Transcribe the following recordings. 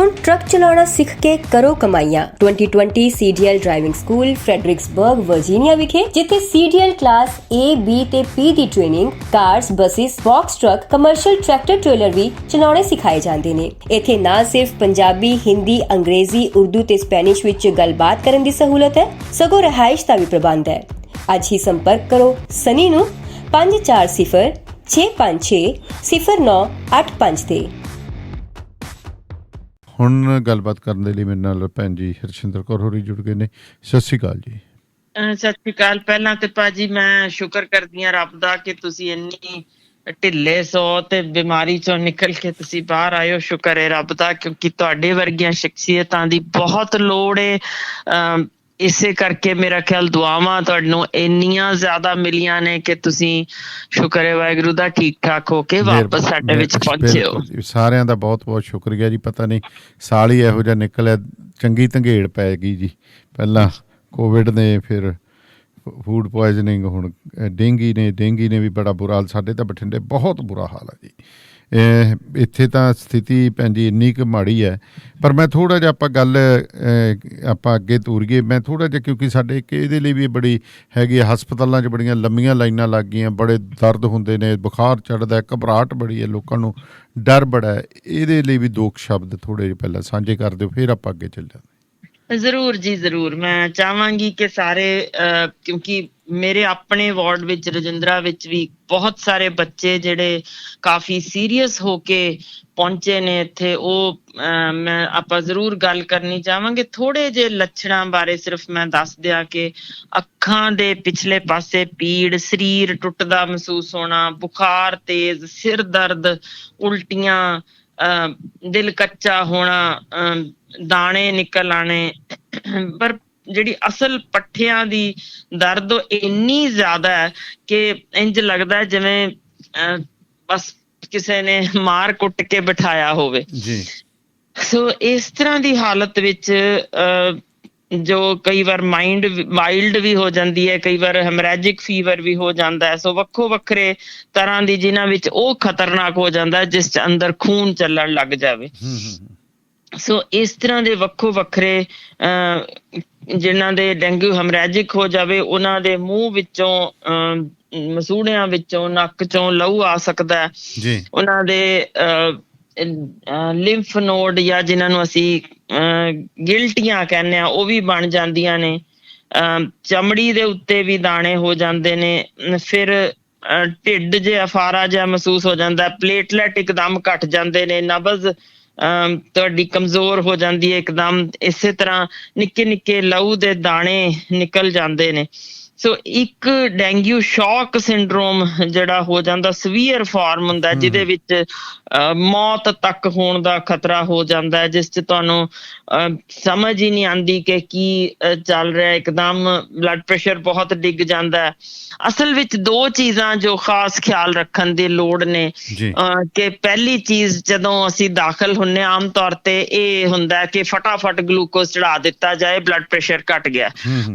ਹੁਣ ਟਰੱਕ ਚਲਾਉਣਾ ਸਿੱਖ ਕੇ ਕਰੋ ਕਮਾਈਆਂ। 2020 CDL driving school Fredericksburg Virginia ਵਿਖੇ, ਜਿੱਥੇ CDL ਕਲਾਸ A, B ਤੇ P ਦੀ training, cars, buses, box truck, commercial tractor trailer ਵੀ ਚਲਾਉਣੇ ਸਿਖਾਏ ਜਾਂਦੇ ਨੇ। ਇੱਥੇ ਨਾ ਸਿਰਫ ਪੰਜਾਬੀ, ਹਿੰਦੀ, ਅੰਗਰੇਜ਼ੀ, ਉਰਦੂ ਤੇ ਸਪੈਨਿਸ਼ ਵਿੱਚ ਗੱਲਬਾਤ ਕਰਨ ਦੀ ਸਹੂਲਤ ਹੈ, ਸਗੋਂ ਰਿਹਾਇਸ਼ ਦਾ ਵੀ ਪ੍ਰਬੰਧ ਹੈ। ਅੱਜ ਹੀ ਸੰਪਰਕ ਕਰੋ ਸਨੀ ਨੂੰ 540 656 0985 ਤੇ। ਹੁਣ ਗੱਲਬਾਤ ਕਰਨ ਦੇ ਲਈ ਮੇਰੇ ਨਾਲ ਭੈਣ ਜੀ ਹਰਸ਼ਿੰਦਰ ਕੌਰ ਹੋਰੀ ਜੁੜ ਗਏ ਨੇ। ਸਤਿ ਸ਼੍ਰੀ ਅਕਾਲ ਜੀ। ਸਤਿ ਸ਼੍ਰੀ ਅਕਾਲ। ਪਹਿਲਾਂ ਤੇ ਭਾਜੀ ਮੈਂ ਸ਼ੁਕਰ ਕਰਦੀ ਹਾਂ ਰੱਬ ਦਾ ਕਿ ਤੁਸੀਂ ਇੰਨੀ ਢਿੱਲੇ ਸੋ ਤੇ ਬਿਮਾਰੀ ਚੋਂ ਨਿਕਲ ਕੇ ਤੁਸੀਂ ਬਾਹਰ ਆਏ ਹੋ। ਸ਼ੁਕਰ ਹੈ ਰੱਬ ਦਾ, ਕਿਉਂਕਿ ਤੁਹਾਡੇ ਵਰਗੀਆਂ ਸ਼ਖਸੀਅਤਾਂ ਦੀ ਬਹੁਤ ਲੋੜ ਹੈ। ਇਸੇ ਕਰਕੇ ਮੇਰਾ ਖਿਆਲ ਦੁਆਵਾਂ ਤੁਹਾਨੂੰ ਇੰਨੀਆਂ ਜ਼ਿਆਦਾ ਮਿਲੀਆਂ ਨੇ ਕਿ ਤੁਸੀਂ ਸ਼ੁਕਰ ਹੈ ਵਾਹਿਗੁਰੂ ਦਾ ਠੀਕ ਠਾਕ ਹੋ ਕੇ ਵਾਪਸ ਸਾਡੇ ਵਿੱਚ ਪਹੁੰਚੇ ਹੋ। ਸਾਰਿਆਂ ਦਾ ਬਹੁਤ ਬਹੁਤ ਸ਼ੁਕਰੀਆ ਜੀ। ਪਤਾ ਨਹੀਂ ਸਾਲ ਹੀ ਇਹੋ ਜਿਹਾ ਨਿਕਲਿਆ, ਚੰਗੀ ਧੰਗੇੜ ਪੈ ਗਈ ਜੀ। ਪਹਿਲਾਂ ਕੋਵਿਡ ਨੇ, ਫਿਰ ਫੂਡ ਪੁਆਇਜ਼ਨਿੰਗ, ਹੁਣ ਡੇਂਗੀ ਨੇ ਵੀ ਬੜਾ ਬੁਰਾ ਹਾਲ। ਸਾਡੇ ਤਾਂ ਬਠਿੰਡੇ ਬਹੁਤ ਬੁਰਾ ਹਾਲ ਹੈ ਜੀ। ਇੱਥੇ ਤਾਂ ਸਥਿਤੀ ਭੈਣ ਜੀ ਇੰਨੀ ਕੁ ਮਾੜੀ ਹੈ। ਪਰ ਮੈਂ ਥੋੜ੍ਹਾ ਜਿਹਾ ਆਪਾਂ ਅੱਗੇ ਤੋਰੀਏ। ਮੈਂ ਥੋੜ੍ਹਾ ਜਿਹਾ, ਕਿਉਂਕਿ ਸਾਡੇ ਇੱਕ ਇਹਦੇ ਲਈ ਵੀ ਬੜੀ ਹੈਗੀ ਆ, ਹਸਪਤਾਲਾਂ 'ਚ ਬੜੀਆਂ ਲੰਮੀਆਂ ਲਾਈਨਾਂ ਲੱਗ ਗਈਆਂ, ਬੜੇ ਦਰਦ ਹੁੰਦੇ ਨੇ, ਬੁਖਾਰ ਚੜ੍ਹਦਾ, ਘਬਰਾਹਟ ਬੜੀ ਹੈ, ਲੋਕਾਂ ਨੂੰ ਡਰ ਬੜਾ ਹੈ। ਇਹਦੇ ਲਈ ਵੀ ਦੋ ਕੁ ਸ਼ਬਦ ਥੋੜ੍ਹੇ ਜਿਹੇ ਪਹਿਲਾਂ ਸਾਂਝੇ ਕਰ ਦਿਓ, ਫਿਰ ਆਪਾਂ ਅੱਗੇ ਚੱਲ ਜਾਂਦੇ। ਜ਼ਰੂਰ ਜੀ ਜ਼ਰੂਰ। ਮੈਂ ਚਾਹਾਂਗੀ ਕਿ ਸਾਰੇ ਕਿਉਂਕਿ ਮੇਰੇ ਆਪਣੇ ਵਾਰਡ ਵਿੱਚ ਰਜਿੰਦਰਾ ਵਿੱਚ ਵੀ ਬਹੁਤ ਸਾਰੇ ਬੱਚੇ ਜਿਹੜੇ ਕਾਫੀ ਸੀਰੀਅਸ ਹੋ ਕੇ ਪਹੁੰਚੇ ਨੇ ਇੱਥੇ, ਉਹ ਆਪਾਂ ਜ਼ਰੂਰ ਗੱਲ ਕਰਨੀ ਚਾਹਾਂਗੇ। ਥੋੜ੍ਹੇ ਜਿਹੇ ਲੱਛਣਾਂ ਬਾਰੇ ਸਿਰਫ ਮੈਂ ਦੱਸ ਦਿਆਂ ਕਿ ਅੱਖਾਂ ਦੇ ਪਿਛਲੇ ਪਾਸੇ ਪੀੜ, ਸਰੀਰ ਟੁੱਟਦਾ ਮਹਿਸੂਸ ਹੋਣਾ, ਬੁਖਾਰ ਤੇਜ਼, ਸਿਰ ਦਰਦ, ਉਲਟੀਆਂ, ਦਿਲ ਕੱਚਾ ਹੋਣਾ, ਦਾਣੇ ਨਿਕਲ ਆਣੇ। ਪਰ ਜਿਹੜੀ ਅਸਲ ਪੱਠਿਆਂ ਦੀ ਦਰਦ ਉਹ ਇੰਨੀ ਜ਼ਿਆਦਾ ਹੈ ਕਿ ਇੰਝ ਲੱਗਦਾ ਜਿਵੇਂ ਬਸ ਕਿਸੇ ਨੇ ਮਾਰ ਕੁੱਟ ਕੇ ਬਿਠਾਇਆ ਹੋਵੇ ਜੀ। ਸੋ ਇਸ ਤਰ੍ਹਾਂ ਦੀ ਹਾਲਤ ਵਿੱਚ ਜੋ ਕਈ ਵਾਰ ਮਾਈਲਡ ਵੀ ਹੋ ਜਾਂਦੀ ਹੈ, ਕਈ ਵਾਰ ਹੈਮਰੈਜਿਕ ਫੀਵਰ ਵੀ ਹੋ ਜਾਂਦਾ ਹੈ। ਸੋ ਵੱਖੋ ਵੱਖਰੇ ਤਰ੍ਹਾਂ ਦੀ ਜਿਨ੍ਹਾਂ ਵਿੱਚ ਉਹ ਖਤਰਨਾਕ ਹੋ ਜਾਂਦਾ ਜਿਸ 'ਚ ਅੰਦਰ ਖੂਨ ਚੱਲਣ ਲੱਗ ਜਾਵੇ। ਸੋ ਇਸ ਤਰ੍ਹਾਂ ਦੇ ਵੱਖੋ ਵੱਖਰੇ ਜਿਨ੍ਹਾਂ ਦੇ ਡੇਂਗੂ ਹੈਮਰੈਜਿਕ ਹੋ ਜਾਵੇ, ਉਹਨਾਂ ਦੇ ਮੂੰਹ ਵਿੱਚੋਂ, ਮਸੂੜਿਆਂ ਵਿੱਚੋਂ, ਨੱਕ ਚੋਂ ਲਹੂ ਆ ਸਕਦਾ। ਉਹਨਾਂ ਦੇ ਲਿੰਫ ਨੋਡ ਜਾਂ ਜਿਨ੍ਹਾਂ ਨੂੰ ਅਸੀਂ ਗਿਲਟੀਆਂ ਕਹਿੰਦੇ ਹਾਂ, ਉਹ ਵੀ ਬਣ ਜਾਂਦੀਆਂ ਨੇ। ਚਮੜੀ ਦੇ ਉੱਤੇ ਵੀ ਦਾਣੇ ਹੋ ਜਾਂਦੇ ਨੇ। ਫਿਰ ਢਿੱਡ ਜਿਹਾ ਅਫਾਰਾ ਜਿਹਾ ਮਹਿਸੂਸ ਹੋ ਜਾਂਦਾ, ਪਲੇਟਲੈਟ ਇੱਕਦਮ ਘੱਟ ਜਾਂਦੇ ਨੇ, ਨਬਜ਼ ਤੁਹਾਡੀ ਕਮਜ਼ੋਰ ਹੋ ਜਾਂਦੀ ਹੈ ਇੱਕਦਮ। ਇਸੇ ਤਰ੍ਹਾਂ ਨਿੱਕੇ ਨਿੱਕੇ ਲਹੂ ਦੇ ਦਾਣੇ ਨਿਕਲ ਜਾਂਦੇ ਨੇ। ਸੋ ਇੱਕ ਡੇਂਗੂ ਸ਼ੌਕ ਸਿੰਡਰੋਮ ਜਿਹੜਾ ਹੋ ਜਾਂਦਾ, ਸਵੀਅਰ ਫਾਰਮ ਹੁੰਦਾ, ਜਿਹਦੇ ਵਿੱਚ ਮੌਤ ਤੱਕ ਹੋਣ ਦਾ ਖਤਰਾ ਹੋ ਜਾਂਦਾ, ਜਿਸ 'ਚ ਤੁਹਾਨੂੰ ਸਮਝ ਹੀ ਨਹੀਂ ਆਉਂਦੀ ਕਿ ਕੀ ਚੱਲ ਰਿਹਾ। ਇੱਕਦਮ ਬਲੱਡ ਪ੍ਰੈਸ਼ਰ ਬਹੁਤ ਡਿੱਗ ਜਾਂਦਾ। ਅਸਲ ਵਿੱਚ ਦੋ ਚੀਜ਼ਾਂ ਜੋ ਖਾਸ ਖਿਆਲ ਰੱਖਣ ਦੀ ਲੋੜ ਨੇ ਕਿ ਪਹਿਲੀ ਚੀਜ਼, ਜਦੋਂ ਅਸੀਂ ਦਾਖਲ ਹੁੰਦੇ ਆਮ ਤੌਰ ਤੇ ਇਹ ਹੁੰਦਾ ਕਿ ਫਟਾਫਟ ਗਲੂਕੋਜ਼ ਚੜਾ ਦਿੱਤਾ ਜਾਏ, ਬਲੱਡ ਪ੍ਰੈਸ਼ਰ ਘੱਟ ਗਿਆ।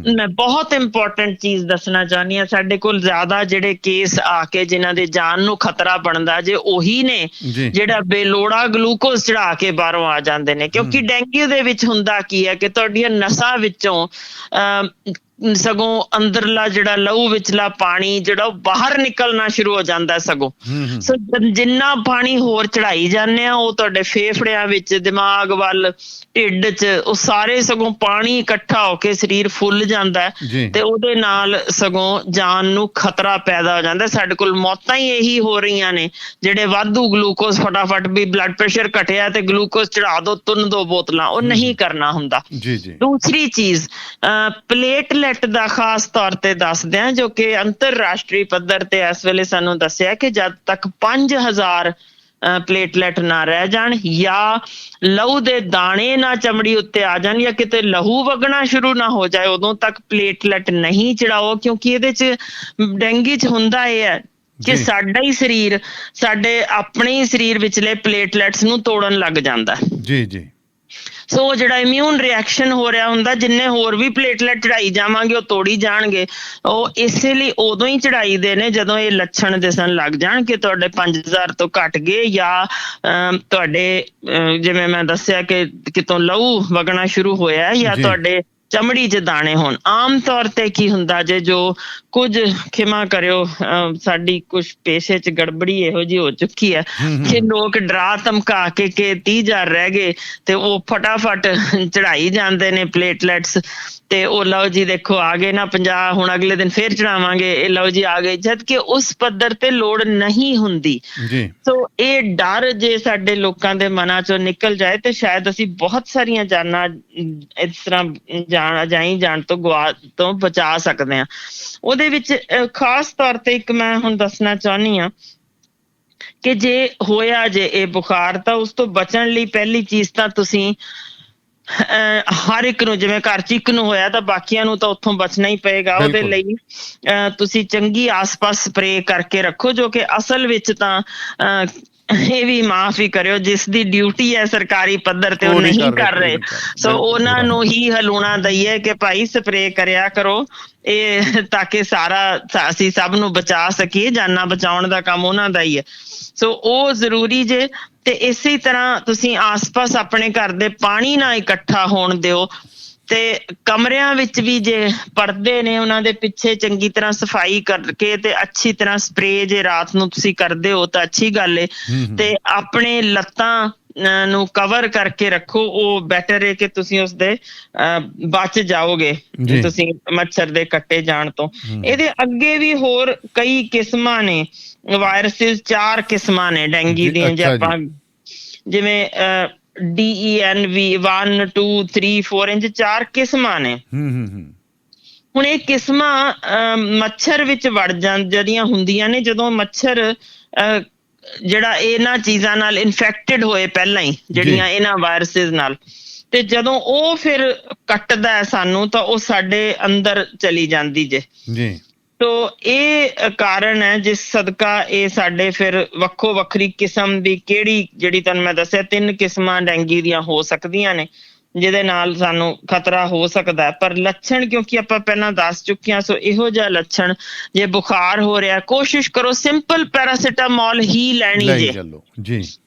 ਮੈਂ ਬਹੁਤ ਇੰਪੋਰਟੈਂਟ ਚੀਜ਼ ਦੱਸਣਾ ਚਾਹੁੰਦੀ ਹਾਂ, ਸਾਡੇ ਕੋਲ ਜ਼ਿਆਦਾ ਜਿਹੜੇ ਕੇਸ ਆ ਕੇ ਜਿਨ੍ਹਾਂ ਦੇ ਜਾਨ ਨੂੰ ਖਤਰਾ ਬਣਦਾ ਜੇ ਉਹੀ ਨੇ ਜਿਹੜਾ ਬੇਲੋੜਾ ਗਲੂਕੋਜ਼ ਚੜਾ ਕੇ ਬਾਹਰੋਂ ਆ ਜਾਂਦੇ ਨੇ। ਕਿਉਂਕਿ ਡੇਂਗੂ ਦੇ ਵਿੱਚ ਹੁੰਦਾ ਕੀ ਹੈ ਕਿ ਤੁਹਾਡੀਆਂ ਨਸਾਂ ਵਿੱਚੋਂ ਸਗੋਂ ਅੰਦਰਲਾ ਜਿਹੜਾ ਲਹੂ ਵਿਚਲਾ ਪਾਣੀ ਜਿਹੜਾ ਉਹ ਬਾਹਰ ਨਿਕਲਣਾ ਸ਼ੁਰੂ ਹੋ ਜਾਂਦਾ। ਸਗੋਂ ਸੋ ਜਿੰਨਾ ਪਾਣੀ ਹੋਰ ਚੜਾਈ ਜਾਂਦੇ ਆ, ਉਹ ਤੁਹਾਡੇ ਫੇਫੜਿਆਂ ਵਿੱਚ, ਦਿਮਾਗ ਵੱਲ, ਢਿੱਡ 'ਚ, ਉਹ ਸਾਰੇ ਸਗੋਂ ਪਾਣੀ ਇਕੱਠਾ ਹੋ ਕੇ ਸਰੀਰ ਫੁੱਲ ਜਾਂਦਾ ਤੇ ਉਹਦੇ ਨਾਲ ਸਗੋਂ ਜਾਨ ਨੂੰ ਖਤਰਾ ਪੈਦਾ ਹੋ ਜਾਂਦਾ। ਸਾਡੇ ਕੋਲ ਮੌਤਾਂ ਹੀ ਇਹੀ ਹੋ ਰਹੀਆਂ ਨੇ, ਜਿਹੜੇ ਵਾਧੂ ਗਲੂਕੋਜ਼ ਫਟਾਫਟ ਵੀ ਬਲੱਡ ਪ੍ਰੈਸ਼ਰ ਘਟਿਆ ਤੇ ਗਲੂਕੋਜ਼ ਚੜਾ ਦੋ, ਤੁੰਨ ਦੋ ਬੋਤਲਾਂ, ਉਹ ਨਹੀਂ ਕਰਨਾ ਹੁੰਦਾ। ਦੂਸਰੀ ਚੀਜ਼ ਪਲੇਟਲੈਟ ਦਾ ਖਾਸ ਤੌਰ ਤੇ ਦੱਸਦੇ ਆ, ਜੋ ਕਿ ਅੰਤਰਰਾਸ਼ਟਰੀ ਪੱਧਰ ਤੇ ਇਸ ਵੇਲੇ ਸਾਨੂੰ ਦੱਸਿਆ ਕਿ ਜਦ ਤੱਕ 5000 ਪਲੇਟਲੈਟ ਨਾ ਰਹਿ ਜਾਣ, ਜਾਂ ਲਹੂ ਦੇ ਦਾਣੇ ਨਾ ਚਮੜੀ ਉੱਤੇ ਆ ਜਾਣ, ਜਾਂ ਕਿਤੇ ਲਹੂ ਵਗਣਾ ਸ਼ੁਰੂ ਨਾ ਹੋ ਜਾਏ, ਉਦੋਂ ਤੱਕ ਪਲੇਟਲੈਟ ਨਹੀਂ ਚੜਾਓ। ਕਿਉਂਕਿ ਇਹਦੇ 'ਚ ਡੇਂਗੂ 'ਚ ਹੁੰਦਾ ਇਹ ਹੈ ਕਿ ਸਾਡਾ ਹੀ ਸਰੀਰ, ਸਾਡੇ ਆਪਣੇ ਹੀ ਸਰੀਰ ਵਿਚਲੇ ਪਲੇਟਲੈਟਸ ਨੂੰ ਤੋੜਨ ਲੱਗ ਜਾਂਦਾ। ਸੋ ਉਹ ਜਿਹੜਾ ਇਮਿਊਨ ਰਿਐਕਸ਼ਨ ਹੋ ਰਿਹਾ ਹੁੰਦਾ, ਜਿੰਨੇ ਹੋਰ ਵੀ ਪਲੇਟਲੈਟ ਚੜਾਈ ਜਾਵਾਂਗੇ ਉਹ ਤੋੜੀ ਜਾਣਗੇ। ਉਹ ਇਸੇ ਲਈ ਉਦੋਂ ਹੀ ਚੜਾਈ ਦੇ ਨੇ ਜਦੋਂ ਇਹ ਲੱਛਣ ਦਿਸਣ ਲੱਗ ਜਾਣ ਕਿ ਤੁਹਾਡੇ 5000 ਤੋਂ ਘਟ ਗਏ, ਜਾਂ ਤੁਹਾਡੇ ਜਿਵੇਂ ਮੈਂ ਦੱਸਿਆ ਕਿ ਕਿਤੋਂ ਲਹੂ ਵਗਣਾ ਸ਼ੁਰੂ ਹੋਇਆ, ਜਾਂ ਤੁਹਾਡੇ ਚਮੜੀ 'ਚ ਦਾਣੇ ਹੋਣ। ਆਮ ਤੌਰ ਤੇ ਕੀ ਹੁੰਦਾ ਜੇ, ਜੋ ਕੁਝ ਖਿਮਾ ਕਰਿਓ, ਸਾਡੀ ਕੁਛ ਪੇਸ਼ੇ 'ਚ ਗੜਬੜੀ ਇਹੋ ਜਿਹੀ ਹੋ ਚੁੱਕੀ ਹੈ ਕਿ ਲੋਕ ਡਰਾ ਧਮਕਾ ਕੇ 30,000 ਰਹਿ ਗਏ ਤੇ ਉਹ ਫਟਾਫਟ ਚੜਾਈ ਜਾਂਦੇ ਨੇ ਪਲੇਟਲੈਟਸ, ਤੇ ਉਹ ਲਓ ਜੀ ਦੇਖੋ ਆ ਗਏ ਨਾ 50, ਹੁਣ ਅਗਲੇ ਦਿਨ ਫੇਰ ਚੜਾਵਾਂਗੇ, ਇਹ ਲਓ ਜੀ ਆ ਗਏ, ਜਦ ਕਿ ਉਸ ਪੱਧਰ ਤੇ ਲੋੜ ਨਹੀਂ ਹੁੰਦੀ। ਸੋ ਇਹ ਡਰ ਜੇ ਸਾਡੇ ਲੋਕਾਂ ਦੇ ਮਨਾਂ ਚੋਂ ਨਿਕਲ ਜਾਏ ਤੇ ਸ਼ਾਇਦ ਅਸੀਂ ਬਹੁਤ ਸਾਰੀਆਂ ਜਾਨਾਂ ਇਸ ਤਰ੍ਹਾਂ ਜਾਣ ਤੋਂ ਬਚਾ ਸਕਦੇ ਹਾਂ। ਉਹਦੇ ਵਿੱਚ ਖਾਸ ਤੌਰ ਤੇ ਇੱਕ ਮੈਂ ਹੁਣ ਦੱਸਣਾ ਚਾਹੁੰਦੀ ਹਾਂ ਕਿ ਜੇ ਹੋਇਆ ਜੇ ਇਹ ਬੁਖਾਰ, ਤਾਂ ਉਸ ਤੋਂ ਬਚਣ ਲਈ ਪਹਿਲੀ ਚੀਜ਼ ਤਾਂ ਤੁਸੀਂ ਹਰ ਇੱਕ ਨੂੰ, ਜਿਵੇਂ ਘਰ 'ਚ ਇੱਕ ਨੂੰ ਹੋਇਆ ਤਾਂ ਬਾਕੀਆਂ ਨੂੰ ਤਾਂ ਉੱਥੋਂ ਬਚਣਾ ਹੀ ਪਏਗਾ। ਉਹਦੇ ਲਈ ਤੁਸੀਂ ਚੰਗੀ ਆਸ-ਪਾਸ ਸਪਰੇਅ ਕਰਕੇ ਰੱਖੋ, ਜੋ ਕਿ ਅਸਲ ਵਿੱਚ ਤਾਂ ਇਹ ਵੀ ਮਾਫ ਹੀ ਕਰਿਓ, ਜਿਸ ਦੀ ਡਿਊਟੀ ਹੈ ਸਰਕਾਰੀ ਪੱਧਰ ਤੇ ਉਹ ਨਹੀਂ ਕਰ ਰਹੇ। ਸੋ ਉਹਨਾਂ ਨੂੰ ਹੀ ਹਲੂਣਾ ਦਈਏ ਕਿ ਭਾਈ ਸਪਰੇਅ ਕਰਿਆ ਕਰੋ, ਇਹ ਤਾਂ ਕਿ ਅਸੀਂ ਸਭ ਨੂੰ ਬਚਾ ਸਕੀਏ। ਜਾਨਾਂ ਬਚਾਉਣ ਦਾ ਕੰਮ ਉਹਨਾਂ ਦਾ ਹੀ ਹੈ, ਸੋ ਉਹ ਜ਼ਰੂਰੀ ਜੇ। ਤੇ ਇਸੇ ਤਰ੍ਹਾਂ ਤੁਸੀਂ ਆਸ-ਪਾਸ ਆਪਣੇ ਘਰ ਦੇ ਪਾਣੀ ਨਾ ਇਕੱਠਾ ਹੋਣ ਦਿਓ, ਤੇ ਕਮਰਿਆਂ ਵਿੱਚ ਵੀ ਜੇ ਪਰਦੇ ਨੇ ਉਹਨਾਂ ਦੇ ਪਿੱਛੇ ਚੰਗੀ ਤਰ੍ਹਾਂ ਸਫਾਈ ਕਰਕੇ ਤੇ ਅੱਛੀ ਤਰ੍ਹਾਂ ਸਪਰੇਅ ਜੇ ਰਾਤ ਨੂੰ ਤੁਸੀਂ ਕਰਦੇ ਹੋ ਤਾਂ ਅੱਛੀ ਗੱਲ ਏ। ਤੇ ਆਪਣੇ ਲੱਤਾਂ ਨੂੰ ਕਵਰ ਕਰਕੇ ਰੱਖੋ, ਉਹ ਬੈਟਰ ਹੈ ਕਿ ਤੁਸੀਂ ਉਸਦੇ ਬਚ ਜਾਓਗੇ ਤੁਸੀਂ ਮੱਛਰ ਦੇ ਕੱਟੇ ਜਾਣ ਤੋਂ। ਇਹਦੇ ਅੱਗੇ ਵੀ ਹੋਰ ਕਈ ਕਿਸਮਾਂ ਨੇ, ਵਾਇਰਸਿਸ 4 ਕਿਸਮਾਂ ਨੇ ਡੈਂਗੀ ਦੀਆਂ, ਜੇ ਆਪਾਂ ਜਿਵੇਂ DENV 1, 2, 3, 4 ਇੰਚ 4 ਕਿਸਮਾਂ ਨੇ। ਹੁਣ ਇਹ ਕਿਸਮਾਂ ਮੱਛਰ ਵਿੱਚ ਵੜ ਜਿਹੜੀਆਂ ਹੁੰਦੀਆਂ ਨੇ, ਜਦੋਂ ਮੱਛਰ ਜਿਹੜਾ ਇਹਨਾਂ ਚੀਜ਼ਾਂ ਨਾਲ ਇਨਫੈਕਟਡ ਹੋਏ ਪਹਿਲਾਂ ਹੀ, ਜਿਹੜੀਆਂ ਇਹਨਾਂ ਵਾਇਰਸਿਸ ਨਾਲ, ਤੇ ਜਦੋਂ ਉਹ ਫਿਰ ਕੱਟਦਾ ਹੈ ਸਾਨੂੰ ਤਾਂ ਉਹ ਸਾਡੇ ਅੰਦਰ ਚਲੀ ਜਾਂਦੀ ਜੇ। ਤੋ ਇਹ ਕਾਰਨ ਹੈ ਜਿਸ ਸਦਕਾ ਇਹ ਸਾਡੇ ਫਿਰ ਵੱਖੋ ਵੱਖਰੀ ਕਿਸਮ ਦੀ, ਕਿਹੜੀ ਜਿਹੜੀ ਤੁਹਾਨੂੰ ਮੈਂ ਦੱਸਿਆ 3 ਕਿਸਮਾਂ ਡੈਂਗੀ ਦੀਆਂ ਹੋ ਸਕਦੀਆਂ ਨੇ, ਜਿਹਦੇ ਨਾਲ ਸਾਨੂੰ ਖਤਰਾ ਹੋ ਸਕਦਾ। ਪਰ ਲੱਛਣ ਕਿਉਂਕਿ ਆਪਾਂ ਪਹਿਲਾਂ ਦੱਸ ਚੁੱਕੇ ਹਾਂ, ਸੋ ਇਹੋ ਜਿਹਾ ਲੱਛਣ ਜੇ ਬੁਖਾਰ ਹੋ ਰਿਹਾ, ਕੋਸ਼ਿਸ਼ ਕਰੋ ਸਿੰਪਲ ਪੈਰਾਸੀਟਾਮੋਲ ਹੀ ਲੈਣੀ ਜੇ,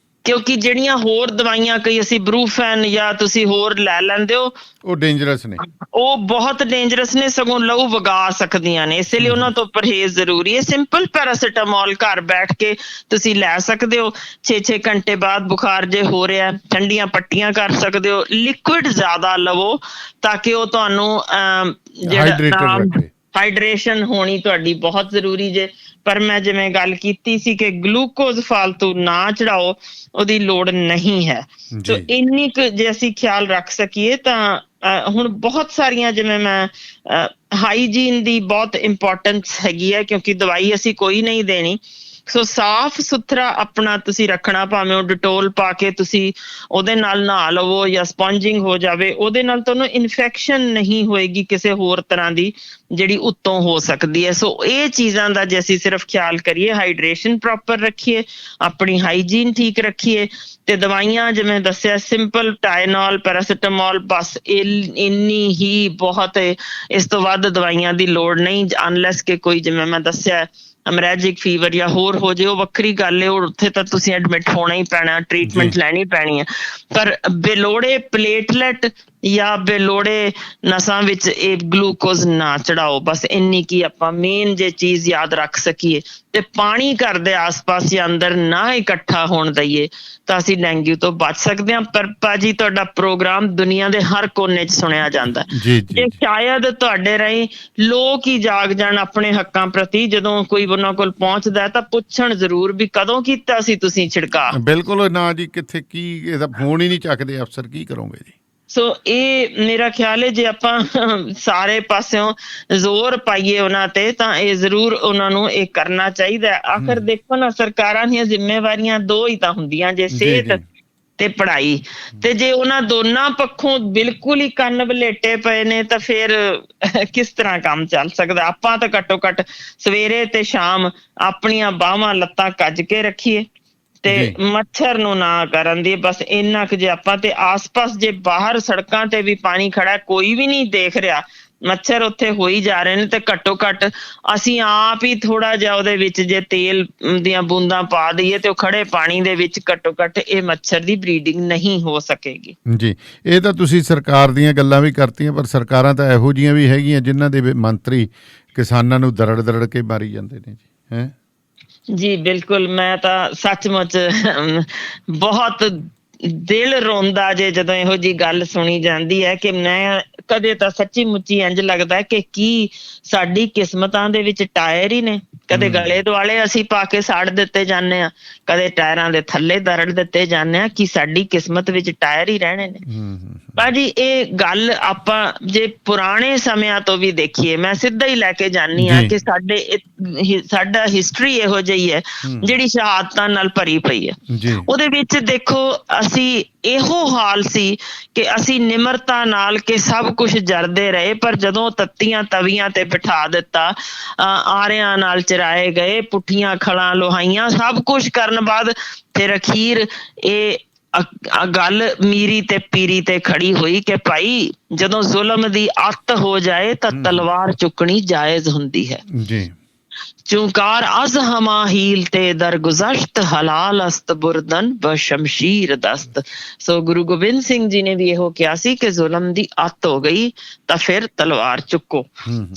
ਕਿਉਂਕਿ ਜਿਹੜੀਆਂ ਹੋਰ ਦਵਾਈਆਂ ਕਈ ਅਸੀਂ ਬਰੂਫੈਨ ਜਾਂ ਤੁਸੀਂ ਹੋਰ ਲੈ ਲੈਂਦੇ ਹੋ, ਉਹ ਡੇਂਜਰਸ ਨੇ, ਉਹ ਬਹੁਤ ਡੇਂਜਰਸ ਨੇ, ਸਗੋਂ ਲਹੂ ਵਗਾ ਸਕਦੀਆਂ ਨੇ। ਇਸੇ ਲਈ ਉਹਨਾਂ ਤੋਂ ਪਰਹੇਜ਼ ਜ਼ਰੂਰੀ ਹੈ। ਸਿੰਪਲ ਪੈਰਾਸੀਟਾਮੋਲ ਘਰ ਬੈਠ ਕੇ ਤੁਸੀਂ ਲੈ ਸਕਦੇ ਹੋ। 6-6 ਘੰਟੇ ਬਾਅਦ ਬੁਖਾਰ ਜੇ ਹੋ ਰਿਹਾ, ਠੰਡੀਆਂ ਪੱਟੀਆਂ ਕਰ ਸਕਦੇ ਹੋ। ਲਿਕੁਇਡ ਜ਼ਿਆਦਾ ਲਵੋ ਤਾਂ ਕਿ ਉਹ ਤੁਹਾਨੂੰ ਹਾਈਡਰੇਸ਼ਨ ਹੋਣੀ ਤੁਹਾਡੀ ਬਹੁਤ ਜ਼ਰੂਰੀ ਜੇ। ਪਰ ਮੈਂ ਜਿਵੇਂ ਗੱਲ ਕੀਤੀ ਸੀ ਕਿ ਗਲੂਕੋਜ਼ ਫਾਲਤੂ ਨਾ ਚੜਾਓ, ਉਹਦੀ ਲੋੜ ਨਹੀਂ ਹੈ। ਸੋ ਇੰਨੀ ਕੁ ਜੇ ਅਸੀਂ ਖਿਆਲ ਰੱਖ ਸਕੀਏ ਤਾਂ ਹੁਣ ਬਹੁਤ ਸਾਰੀਆਂ, ਜਿਵੇਂ ਮੈਂ ਹਾਈਜੀਨ ਦੀ ਬਹੁਤ ਇੰਪੋਰਟੈਂਸ ਹੈਗੀ ਹੈ, ਕਿਉਂਕਿ ਦਵਾਈ ਅਸੀਂ ਕੋਈ ਨਹੀਂ ਦੇਣੀ। ਸੋ ਸਾਫ ਸੁਥਰਾ ਆਪਣਾ ਤੁਸੀਂ ਰੱਖਣਾ, ਭਾਵੇਂ ਉਹ ਡਿਟੋਲ ਪਾ ਕੇ ਤੁਸੀਂ ਉਹਦੇ ਨਾਲ ਨਹਾ ਲਵੋ ਜਾਂ ਸਪੰਜਿੰਗ ਹੋ ਜਾਵੇ, ਉਹਦੇ ਨਾਲ ਤੁਹਾਨੂੰ ਇਨਫੈਕਸ਼ਨ ਨਹੀਂ ਹੋਏਗੀ ਕਿਸੇ ਹੋਰ ਤਰ੍ਹਾਂ ਦੀ ਜਿਹੜੀ ਉੱਤੋਂ ਹੋ ਸਕਦੀ ਹੈ। ਸੋ ਇਹ ਚੀਜ਼ਾਂ ਦਾ ਜੇ ਅਸੀਂ ਸਿਰਫ ਖਿਆਲ ਕਰੀਏ, ਹਾਈਡਰੇਸ਼ਨ ਪ੍ਰੋਪਰ ਰੱਖੀਏ, ਆਪਣੀ ਹਾਈਜੀਨ ਠੀਕ ਰੱਖੀਏ, ਤੇ ਦਵਾਈਆਂ ਜਿਵੇਂ ਦੱਸਿਆ ਸਿੰਪਲ ਟਾਈਨੋਲ, ਪੈਰਾਸੀਟਾਮੋਲ, ਬਸ ਇੰਨੀ ਹੀ ਬਹੁਤ ਹੈ। ਇਸ ਤੋਂ ਵੱਧ ਦਵਾਈਆਂ ਦੀ ਲੋੜ ਨਹੀਂ, ਅਨਲੈਸ ਕਿ ਕੋਈ ਜਿਵੇਂ ਮੈਂ ਦੱਸਿਆ ਅਮਰੈਜਿਕ ਫੀਵਰ ਜਾਂ ਹੋਰ ਹੋ ਜੇ, ਉਹ ਵੱਖਰੀ ਗੱਲ ਹੈ, ਉਹ ਉੱਥੇ ਤਾਂ ਤੁਸੀਂ ਐਡਮਿਟ ਹੋਣਾ ਹੀ ਪੈਣਾ, ਟ੍ਰੀਟਮੈਂਟ ਲੈਣੀ ਪੈਣੀ ਹੈ। ਪਰ ਬੇਲੋੜੇ ਪਲੇਟਲੈਟ ਜਾਂ ਬੇਲੋੜੇ ਨਸਾਂ ਵਿੱਚ ਇਹ ਗਲੂਕੋਜ਼ ਨਾ ਚੜਾਓ, ਬਸ ਇੰਨੀ ਕੀ ਆਪਾਂ ਮੇਨ ਜੇ ਚੀਜ਼ ਯਾਦ ਰੱਖ ਸਕੀਏ। ਤੇ ਪਾਣੀ ਘਰ ਦੇ ਆਸ-ਪਾਸ ਜਾਂ ਅੰਦਰ ਨਾ ਇਕੱਠਾ ਹੋਣ ਦਈਏ ਤਾਂ ਅਸੀਂ ਡੇਂਗੂ ਤੋਂ ਬਚ ਸਕਦੇ ਹਾਂ। ਪਰ ਭਾਜੀ ਤੁਹਾਡਾ ਪ੍ਰੋਗਰਾਮ ਦੁਨੀਆ ਦੇ ਹਰ ਕੋਨੇ 'ਚ ਸੁਣਿਆ ਜਾਂਦਾ, ਤੇ ਸ਼ਾਇਦ ਤੁਹਾਡੇ ਰਾਹੀਂ ਲੋਕ ਹੀ ਜਾਗ ਜਾਣ ਆਪਣੇ ਹੱਕਾਂ ਪ੍ਰਤੀ। ਜਦੋਂ ਕੋਈ ਉਹਨਾਂ ਕੋਲ ਪਹੁੰਚਦਾ ਤਾਂ ਪੁੱਛਣ ਜ਼ਰੂਰ ਵੀ ਕਦੋਂ ਕੀਤਾ ਸੀ ਤੁਸੀਂ ਛਿੜਕਾਅ। ਬਿਲਕੁਲ ਨਾ ਜੀ, ਕਿੱਥੇ ਕੀ ਇਹਦਾ ਫੋਨ ਹੀ ਨਹੀਂ ਚੱਕਦੇ ਅਫਸਰ, ਕੀ ਕਰੋਗੇ ਜੀ। ਸੋ ਇਹ ਮੇਰਾ ਖਿਆਲ ਹੈ ਜੇ ਆਪਾਂ ਸਾਰੇ ਪਾਸਿਓਂ ਜ਼ੋਰ ਪਾਈਏ ਉਹਨਾਂ ਤੇ, ਤਾਂ ਇਹ ਜ਼ਰੂਰ ਉਹਨਾਂ ਨੂੰ ਇਹ ਕਰਨਾ ਚਾਹੀਦਾ। ਆਖਰ ਦੇਖੋ ਨਾ, ਸਰਕਾਰਾਂ ਦੀਆਂ ਜ਼ਿੰਮੇਵਾਰੀਆਂ 2 ਹੀ ਤਾਂ ਹੁੰਦੀਆਂ ਜੇ, ਸਿਹਤ ਤੇ ਪੜ੍ਹਾਈ। ਤੇ ਜੇ ਉਹਨਾਂ ਦੋਨਾਂ ਪੱਖੋਂ ਬਿਲਕੁਲ ਹੀ ਕੰਨ ਵਲੇਟੇ ਪਏ ਨੇ ਤਾਂ ਫਿਰ ਕਿਸ ਤਰ੍ਹਾਂ ਕੰਮ ਚੱਲ ਸਕਦਾ। ਆਪਾਂ ਤਾਂ ਘੱਟੋ ਘੱਟ ਸਵੇਰੇ ਤੇ ਸ਼ਾਮ ਆਪਣੀਆਂ ਬਾਹਾਂ ਲੱਤਾਂ ਕੱਜ ਕੇ ਰੱਖੀਏ, ਤੇ ਜੀ। ਮੱਛਰ ਨੂੰ ਨਾ ਕਰਨ ਦੀ, ਬਸ ਇੰਨਾ ਕੁ ਜੇ ਆਪਾਂ ਤੇ ਆਸ-ਪਾਸ ਜੇ ਬਾਹਰ ਸੜਕਾਂ ਤੇ ਵੀ ਪਾਣੀ ਖੜਾ ਕੋਈ ਵੀ ਨਹੀਂ ਦੇਖ ਰਿਹਾ, ਮੱਛਰ ਉੱਥੇ ਹੋ ਹੀ ਜਾ ਰਹੇ ਨੇ, ਤੇ ਘੱਟੋ ਘੱਟ ਅਸੀਂ ਆਪ ਹੀ ਥੋੜਾ ਜਿਹਾ ਉਹਦੇ ਵਿੱਚ ਜੇ ਤੇਲ ਦੀਆਂ ਬੂੰਦਾਂ ਪਾ ਦਈਏ ਤੇ ਉਹ ਖੜੇ ਪਾਣੀ ਦੇ ਵਿੱਚ ਘੱਟੋ ਘੱਟ ਇਹ ਮੱਛਰ ਦੀ ਬਰੀਡਿੰਗ ਨਹੀਂ ਹੋ ਸਕੇਗੀ। ਜੀ, ਇਹ ਤਾਂ ਤੁਸੀਂ ਸਰਕਾਰ ਦੀਆਂ ਗੱਲਾਂ ਵੀ ਕਰਤੀਆਂ, ਪਰ ਸਰਕਾਰਾਂ ਤਾਂ ਇਹੋ ਜਿਹੀਆਂ ਵੀ ਹੈਗੀਆਂ ਜਿਨ੍ਹਾਂ ਦੇ ਮੰਤਰੀ ਕਿਸਾਨਾਂ ਨੂੰ ਦਰੜ ਕੇ ਮਾਰੀ ਜਾਂਦੇ ਨੇ ਜੀ, ਹੈਂ? ਜੀ ਬਿਲਕੁਲ, ਮੈਂ ਤਾਂ ਸੱਚਮੁੱਚ ਬਹੁਤ ਦਿਲ ਰੋਂਦਾ ਜੇ ਜਦੋਂ ਇਹੋ ਜਿਹੀ ਗੱਲ ਸੁਣੀ ਜਾਂਦੀ ਹੈ ਕਿ ਮੈਂ ਕਦੇ ਤਾਂ ਸੱਚੀ ਮੁੱਚੀ ਇੰਝ ਲੱਗਦਾ ਕਿ ਕੀ ਸਾਡੀ ਕਿਸਮਤਾਂ ਦੇ ਵਿੱਚ ਟਾਇਰ ਹੀ ਨੇ, ਕਦੇ ਗਲੇ ਦੁਆਲੇ ਅਸੀਂ ਪਾ ਕੇ ਸਾੜ ਦਿੱਤੇ ਜਾਂਦੇ ਆ, ਕਦੇ ਟਾਇਰਾਂ ਦੇ ਥੱਲੇ ਦਰੜ ਦਿੱਤੇ ਜਾਂਦੇ ਆ, ਕਿ ਸਾਡੀ ਕਿਸਮਤ ਵਿੱਚ ਟਾਇਰ ਹੀ ਰਹਿਣੇ ਨੇ। ਭਾਜੀ ਇਹ ਗੱਲ ਆਪਾਂ ਜੇ ਪੁਰਾਣੇ ਸਮਿਆਂ ਤੋਂ ਵੀ ਦੇਖੀਏ, ਮੈਂ ਸਿੱਧਾ ਹੀ ਲੈ ਕੇ ਜਾਨੀ ਆ ਕਿ ਸਾਡਾ ਹਿਸਟਰੀ ਇਹੋ ਜਿਹੀ ਹੈ ਜਿਹੜੀ ਸ਼ਹਾਦਤਾਂ ਨਾਲ ਭਰੀ ਪਈ ਹੈ। ਉਹਦੇ ਵਿੱਚ ਦੇਖੋ ਅਸੀਂ ਇਹੋ ਹਾਲ ਸੀ ਕਿ ਅਸੀਂ ਨਿਮਰਤਾ ਨਾਲ ਕਿ ਸਭ ਕੁਝ ਜਰਦੇ ਰਹੇ, ਪਰ ਜਦੋਂ ਤੱਤੀਆਂ ਤਵੀਆਂ ਤੇ ਬਿਠਾ ਦਿੱਤਾ, ਆਰਿਆਂ ਨਾਲ ਚਰਾਏ ਗਏ, ਪੁੱਠੀਆਂ ਖਲਾਂ ਲੋਹਾਈਆਂ, ਸਭ ਕੁਝ ਕਰਨ ਬਾਅਦ ਫਿਰ ਅਖੀਰ ਇਹ ਗੱਲ ਮੀਰੀ ਤੇ ਪੀਰੀ ਤੇ ਖੜੀ ਹੋਈ ਕਿ ਭਾਈ ਜਦੋਂ ਜ਼ੁਲਮ ਦੀ ਅੱਤ ਹੋ ਜਾਏ ਤਾਂ ਤਲਵਾਰ ਚੁੱਕਣੀ ਜਾਇਜ਼ ਹੁੰਦੀ ਹੈ। ਚੁੰਕਾਰ ਅਜ਼ ਹਮਾ ਹੀਲ ਤੇ ਦਰਗੁਜ਼ਸ਼ਤ ਹਲਾਲ ਅਸਤ ਬੁਰਦਨ ਬ ਸ਼ਮਸ਼ੀਰ ਦਸਤ। ਸੋ ਗੁਰੂ ਗੋਬਿੰਦ ਸਿੰਘ ਜੀ ਨੇ ਵੀ ਇਹੋ ਕਿਹਾ ਸੀ ਕਿ ਜ਼ੁਲਮ ਦੀ ਅੱਤ ਹੋ ਗਈ ਤਾਂ ਫਿਰ ਤਲਵਾਰ ਚੁੱਕੋ।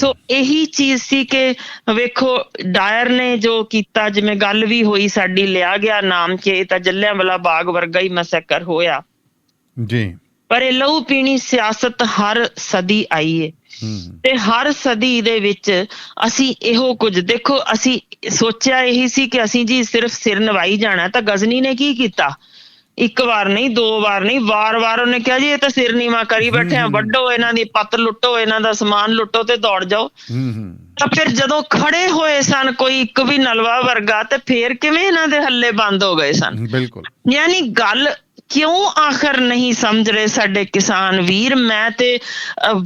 ਸੋ ਇਹੀ ਚੀਜ਼ ਸੀ ਕਿ ਵੇਖੋ ਡਾਇਰ ਨੇ ਜੋ ਕੀਤਾ, ਜਿਵੇਂ ਗੱਲ ਵੀ ਹੋਈ ਸਾਡੀ, ਲਿਆ ਗਿਆ ਨਾਮ ਕਿ ਇਹ ਤਾਂ ਜਲਿਆਂਵਾਲਾ ਬਾਗ ਵਰਗਾ ਹੀ ਮੈਸੇਕਰ ਹੋਇਆ ਜੀ, ਪਰ ਇਹ ਲਹੂ ਪੀਣੀ ਸਿਆਸਤ ਹਰ ਸਦੀ ਆਈ ਏ ਤੇ ਹਰ ਸਦੀ ਦੇ ਵਿੱਚ ਅਸੀਂ ਇਹੋ ਕੁਝ ਦੇਖੋ, ਅਸੀਂ ਸੋਚਿਆ ਇਹੀ ਸੀ ਕਿ ਅਸੀਂ ਜੀ ਸਿਰਫ ਸਿਰ ਨਵਾਈ ਜਾਣਾ, ਤਾਂ ਗਜ਼ਨੀ ਨੇ ਕੀ ਕੀਤਾ, ਇੱਕ ਵਾਰ ਨਹੀਂ, ਦੋ ਵਾਰ ਨਹੀਂ, ਵਾਰ ਉਹਨੇ ਕਿਹਾ ਜੀ ਇਹ ਤਾਂ ਸਿਰ ਨੀਵਾ ਕਰੀ ਬੈਠੇ ਆ, ਵੱਢੋ ਇਹਨਾਂ ਦੀ ਪੱਤ, ਲੁੱਟੋ ਇਹਨਾਂ ਦਾ ਸਮਾਨ, ਲੁੱਟੋ ਤੇ ਦੌੜ ਜਾਓ। ਤਾਂ ਫਿਰ ਜਦੋਂ ਖੜੇ ਹੋਏ ਸਨ ਕੋਈ ਇੱਕ ਵੀ ਨਲਵਾ ਵਰਗਾ, ਤੇ ਫੇਰ ਕਿਵੇਂ ਇਹਨਾਂ ਦੇ ਹੱਲੇ ਬੰਦ ਹੋ ਗਏ ਸਨ। ਬਿਲਕੁਲ, ਯਾਨੀ ਗੱਲ ਕਿਉਂ ਆਖਰ ਨਹੀਂ ਸਮਝ ਰਹੇ ਸਾਡੇ ਕਿਸਾਨ ਵੀਰ। ਮੈਂ ਤੇ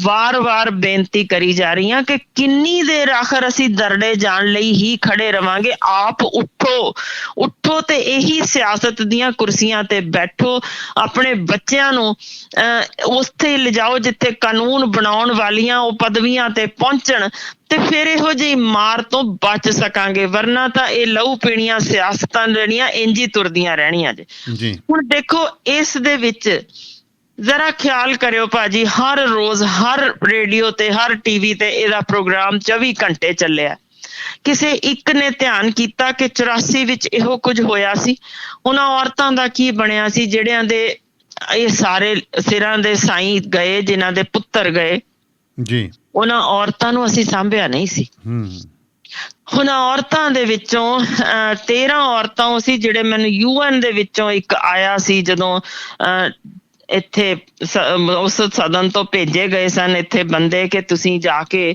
ਵਾਰ-ਵਾਰ ਬੇਨਤੀ ਕਰੀ ਜਾ ਰਹੀ ਹਾਂ ਕਿ ਕਿੰਨੀ ਦੇਰ ਆਖਰ ਅਸੀਂ ਦਰੜੇ ਜਾਣ ਲਈ ਹੀ ਖੜੇ ਰਵਾਂਗੇ। ਆਪ ਉੱਠੋ ਤੇ ਇਹੀ ਸਿਆਸਤ ਦੀਆਂ ਕੁਰਸੀਆਂ ਤੇ ਬੈਠੋ, ਆਪਣੇ ਬੱਚਿਆਂ ਨੂੰ ਉੱਥੇ ਲਿਜਾਓ ਜਿੱਥੇ ਕਾਨੂੰਨ ਬਣਾਉਣ ਵਾਲੀਆਂ ਉਹ ਪਦਵੀਆਂ ਤੇ ਪਹੁੰਚਣ, ਤੇ ਫਿਰ ਇਹੋ ਜਿਹੀ ਮਾਰ ਤੋਂ ਬਚ ਸਕਾਂਗੇ। ਵਰਨਾ ਤਾਂ ਇਹ ਲਹੂ ਪੀਣੀਆਂ ਸਿਆਸਤਾਂ ਜਿਹੜੀਆਂ ਇੰਝ ਹੀ ਤੁਰਦੀਆਂ ਰਹਿਣੀਆਂ ਜੀ। ਹੁਣ ਦੇਖੋ ਇਸ ਦੇ ਵਿੱਚ ਜ਼ਰਾ ਖਿਆਲ ਕਰਿਓ ਭਾਜੀ, ਹਰ ਰੋਜ਼ ਹਰ ਰੇਡੀਓ ਤੇ ਹਰ ਟੀਵੀ ਤੇ ਇਹਦਾ ਪ੍ਰੋਗਰਾਮ 24 ਘੰਟੇ ਚੱਲਿਆ। ਕਿਸੇ ਇੱਕ ਨੇ ਧਿਆਨ ਕੀਤਾ ਕਿ 84 ਵਿੱਚ ਇਹੋ ਕੁਝ ਹੋਇਆ ਸੀ। ਉਹਨਾਂ ਔਰਤਾਂ ਦਾ ਕੀ ਬਣਿਆ ਸੀ ਜਿਹੜਿਆਂ ਦੇ ਇਹ ਸਾਰੇ ਸਿਰਾਂ ਦੇ ਸਾਈਂ ਗਏ, ਜਿਨ੍ਹਾਂ ਦੇ ਪੁੱਤਰ ਗਏ ਜੀ। ਉਹਨਾਂ ਔਰਤਾਂ ਨੂੰ ਅਸੀਂ ਸਾਂਭਿਆ ਨਹੀਂ ਸੀ। ਹੁਣ ਔਰਤਾਂ ਦੇ ਵਿੱਚੋਂ 13 ਔਰਤਾਂ ਉਹ ਸੀ ਜਿਹੜੇ ਮੈਨੂੰ UN ਦੇ ਵਿੱਚੋਂ ਇੱਕ ਆਇਆ ਸੀ, ਜਦੋਂ ਇੱਥੇ ਉਸ ਸਦਨ ਤੋਂ ਭੇਜੇ ਗਏ ਸਨ ਇੱਥੇ ਬੰਦੇ ਕਿ ਤੁਸੀਂ ਜਾ ਕੇ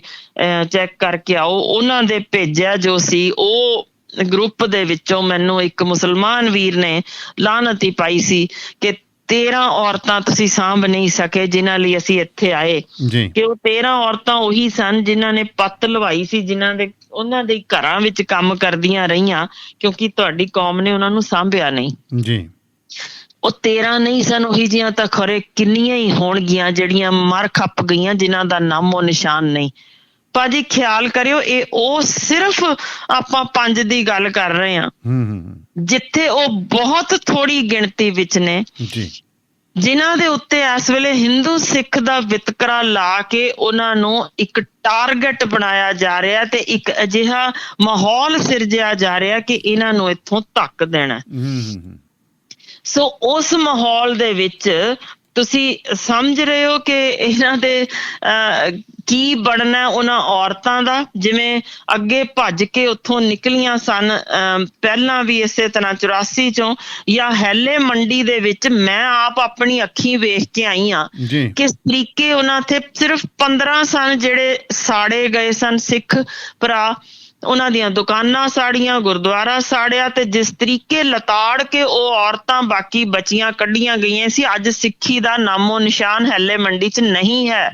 ਚੈੱਕ ਕਰਕੇ ਆਓ। ਉਹਨਾਂ ਦੇ ਭੇਜਿਆ ਜੋ ਸੀ ਉਹ ਗਰੁੱਪ ਦੇ ਵਿੱਚੋਂ ਮੈਨੂੰ ਇੱਕ ਮੁਸਲਮਾਨ ਵੀਰ ਨੇ ਲਾਹਨਤ ਹੀ ਪਾਈ ਸੀ ਕਿ 13 ਔਰਤਾਂ ਤੁਸੀਂ ਸਾਂਭ ਨਹੀਂ ਸਕੇ ਜਿਨ੍ਹਾਂ ਲਈ ਅਸੀਂ ਇੱਥੇ ਆਏ। ਕਿ ਉਹ 13 ਔਰਤਾਂ ਉਹੀ ਸਨ ਜਿਨ੍ਹਾਂ ਨੇ ਪੱਤ ਲਵਾਈ ਸੀ, ਜਿਨ੍ਹਾਂ ਦੇ ਉਹਨਾਂ ਦੇ ਘਰਾਂ ਵਿੱਚ ਕੰਮ ਕਰਦੀਆਂ ਰਹੀਆਂ, ਕਿਉਂਕਿ ਤੁਹਾਡੀ ਕੌਮ ਨੇ ਉਹਨਾਂ ਨੂੰ ਸਾਂਭਿਆ ਨਹੀਂ ਜੀ। ਉਹ 13 ਨਹੀਂ ਸਨ, ਉਹੀ ਜਿਹੀਆਂ ਤਾਂ ਖਰੇ ਕਿੰਨੀਆਂ ਹੀ ਹੋਣਗੀਆਂ ਜਿਹੜੀਆਂ ਮਰ ਖੱਪ ਗਈਆਂ, ਜਿਨ੍ਹਾਂ ਦਾ ਨਾਮੋ ਨਿਸ਼ਾਨ ਨਹੀਂ। ਭਾਜੀ ਖਿਆਲ ਕਰਿਓ, ਇਹ ਉਹ ਸਿਰਫ ਆਪਾਂ 5 ਦੀ ਗੱਲ ਕਰ ਰਹੇ ਹਾਂ, ਜਿੱਥੇ ਉਹ ਬਹੁਤ ਥੋੜੀ ਗਿਣਤੀ ਵਿੱਚ ਨੇ ਜਿਨ੍ਹਾਂ ਦੇ ਉੱਤੇ ਇਸ ਵੇਲੇ ਹਿੰਦੂ ਸਿੱਖ ਦਾ ਵਿਤਕਰਾ ਲਾ ਕੇ ਉਹਨਾਂ ਨੂੰ ਇੱਕ ਟਾਰਗੇਟ ਬਣਾਇਆ ਜਾ ਰਿਹਾ ਤੇ ਇੱਕ ਅਜਿਹਾ ਮਾਹੌਲ ਸਿਰਜਿਆ ਜਾ ਰਿਹਾ ਕਿ ਇਹਨਾਂ ਨੂੰ ਇੱਥੋਂ ਧੱਕ ਦੇਣਾ। ਸੋ ਉਸ ਮਾਹੌਲ ਦੇ ਵਿੱਚ ਤੁਸੀਂ ਸਮਝ ਰਹੇ ਹੋ ਕਿ ਇਹਨਾਂ ਦੇ ਕੀ ਬਣਨਾ ਉਹਨਾਂ ਔਰਤਾਂ ਦਾ। ਜਿਵੇਂ ਅੱਗੇ ਭੱਜ ਕੇ ਉੱਥੋਂ ਨਿਕਲੀਆਂ ਸਨ ਪਹਿਲਾਂ ਵੀ ਇਸੇ ਤਰ੍ਹਾਂ 84 ਚੋਂ, ਜਾਂ ਹੈਲੇ ਮੰਡੀ ਦੇ ਵਿੱਚ ਮੈਂ ਆਪ ਆਪਣੀ ਅੱਖੀਂ ਵੇਖ ਕੇ ਆਈ ਹਾਂ ਕਿਸ ਤਰੀਕੇ ਉਹਨਾਂ ਤੇ ਸਿਰਫ 15 ਸਨ ਜਿਹੜੇ ਸਾੜੇ ਗਏ ਸਨ ਸਿੱਖ ਭਰਾ। ਉਹਨਾਂ ਦੀਆਂ ਦੁਕਾਨਾਂ ਸਾੜੀਆਂ, ਗੁਰਦੁਆਰਾ ਸਾੜਿਆ, ਤੇ ਜਿਸ ਤਰੀਕੇ ਲਤਾੜ ਕੇ ਉਹ ਔਰਤਾਂ ਬਾਕੀ ਬਚੀਆਂ ਕੱਢੀਆਂ ਗਈਆਂ ਸੀ। ਅੱਜ ਸਿੱਖੀ ਦਾ ਨਾਮੋ ਨਿਸ਼ਾਨ ਹੈਲੇ ਮੰਡੀ 'ਚ ਨਹੀਂ ਹੈ।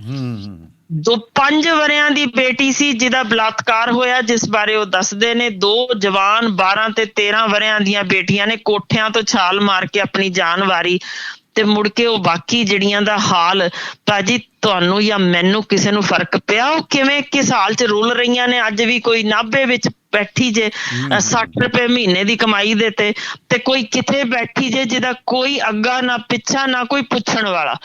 5 ਵਰਿਆਂ ਦੀ ਬੇਟੀ ਸੀ ਜਿਹਦਾ ਬਲਾਤਕਾਰ ਹੋਇਆ, ਜਿਸ ਬਾਰੇ ਉਹ ਦੱਸਦੇ ਨੇ। 2 ਜਵਾਨ 12 ਤੇ 13 ਵਰਿਆਂ ਦੀਆਂ ਬੇਟੀਆਂ ਨੇ ਕੋਠਿਆਂ ਤੋਂ ਛਾਲ ਮਾਰ ਕੇ ਆਪਣੀ ਜਾਨ ਵਾਰੀ, ਤੇ ਮੁੜ ਕੇ ਉਹ ਬਾਕੀ ਜਿਹੜੀਆਂ ਦਾ ਹਾਲ ਭਾਜੀ ਤੁਹਾਨੂੰ ਜਾਂ ਮੈਨੂੰ ਕਿਸੇ ਨੂੰ ਫਰਕ ਪਿਆ ਉਹ ਕਿਵੇਂ ਕਿਸ ਹਾਲ ਚ ਰੁਲ ਰਹੀਆਂ ਨੇ। ਅੱਜ ਵੀ ਕੋਈ ਨਾਭੇ ਵਿੱਚ ਬੈਠੀ ਜੇ 60 ਰੁਪਏ ਮਹੀਨੇ ਦੀ ਕਮਾਈ ਦੇ ਤੇ ਕੋਈ ਕਿਤੇ ਬੈਠੀ ਜੇ ਜਿਹਦਾ ਕੋਈ ਅੱਗਾ ਨਾ ਪਿੱਛਾ ਨਾ ਕੋਈ ਪੁੱਛਣ ਵਾਲਾ।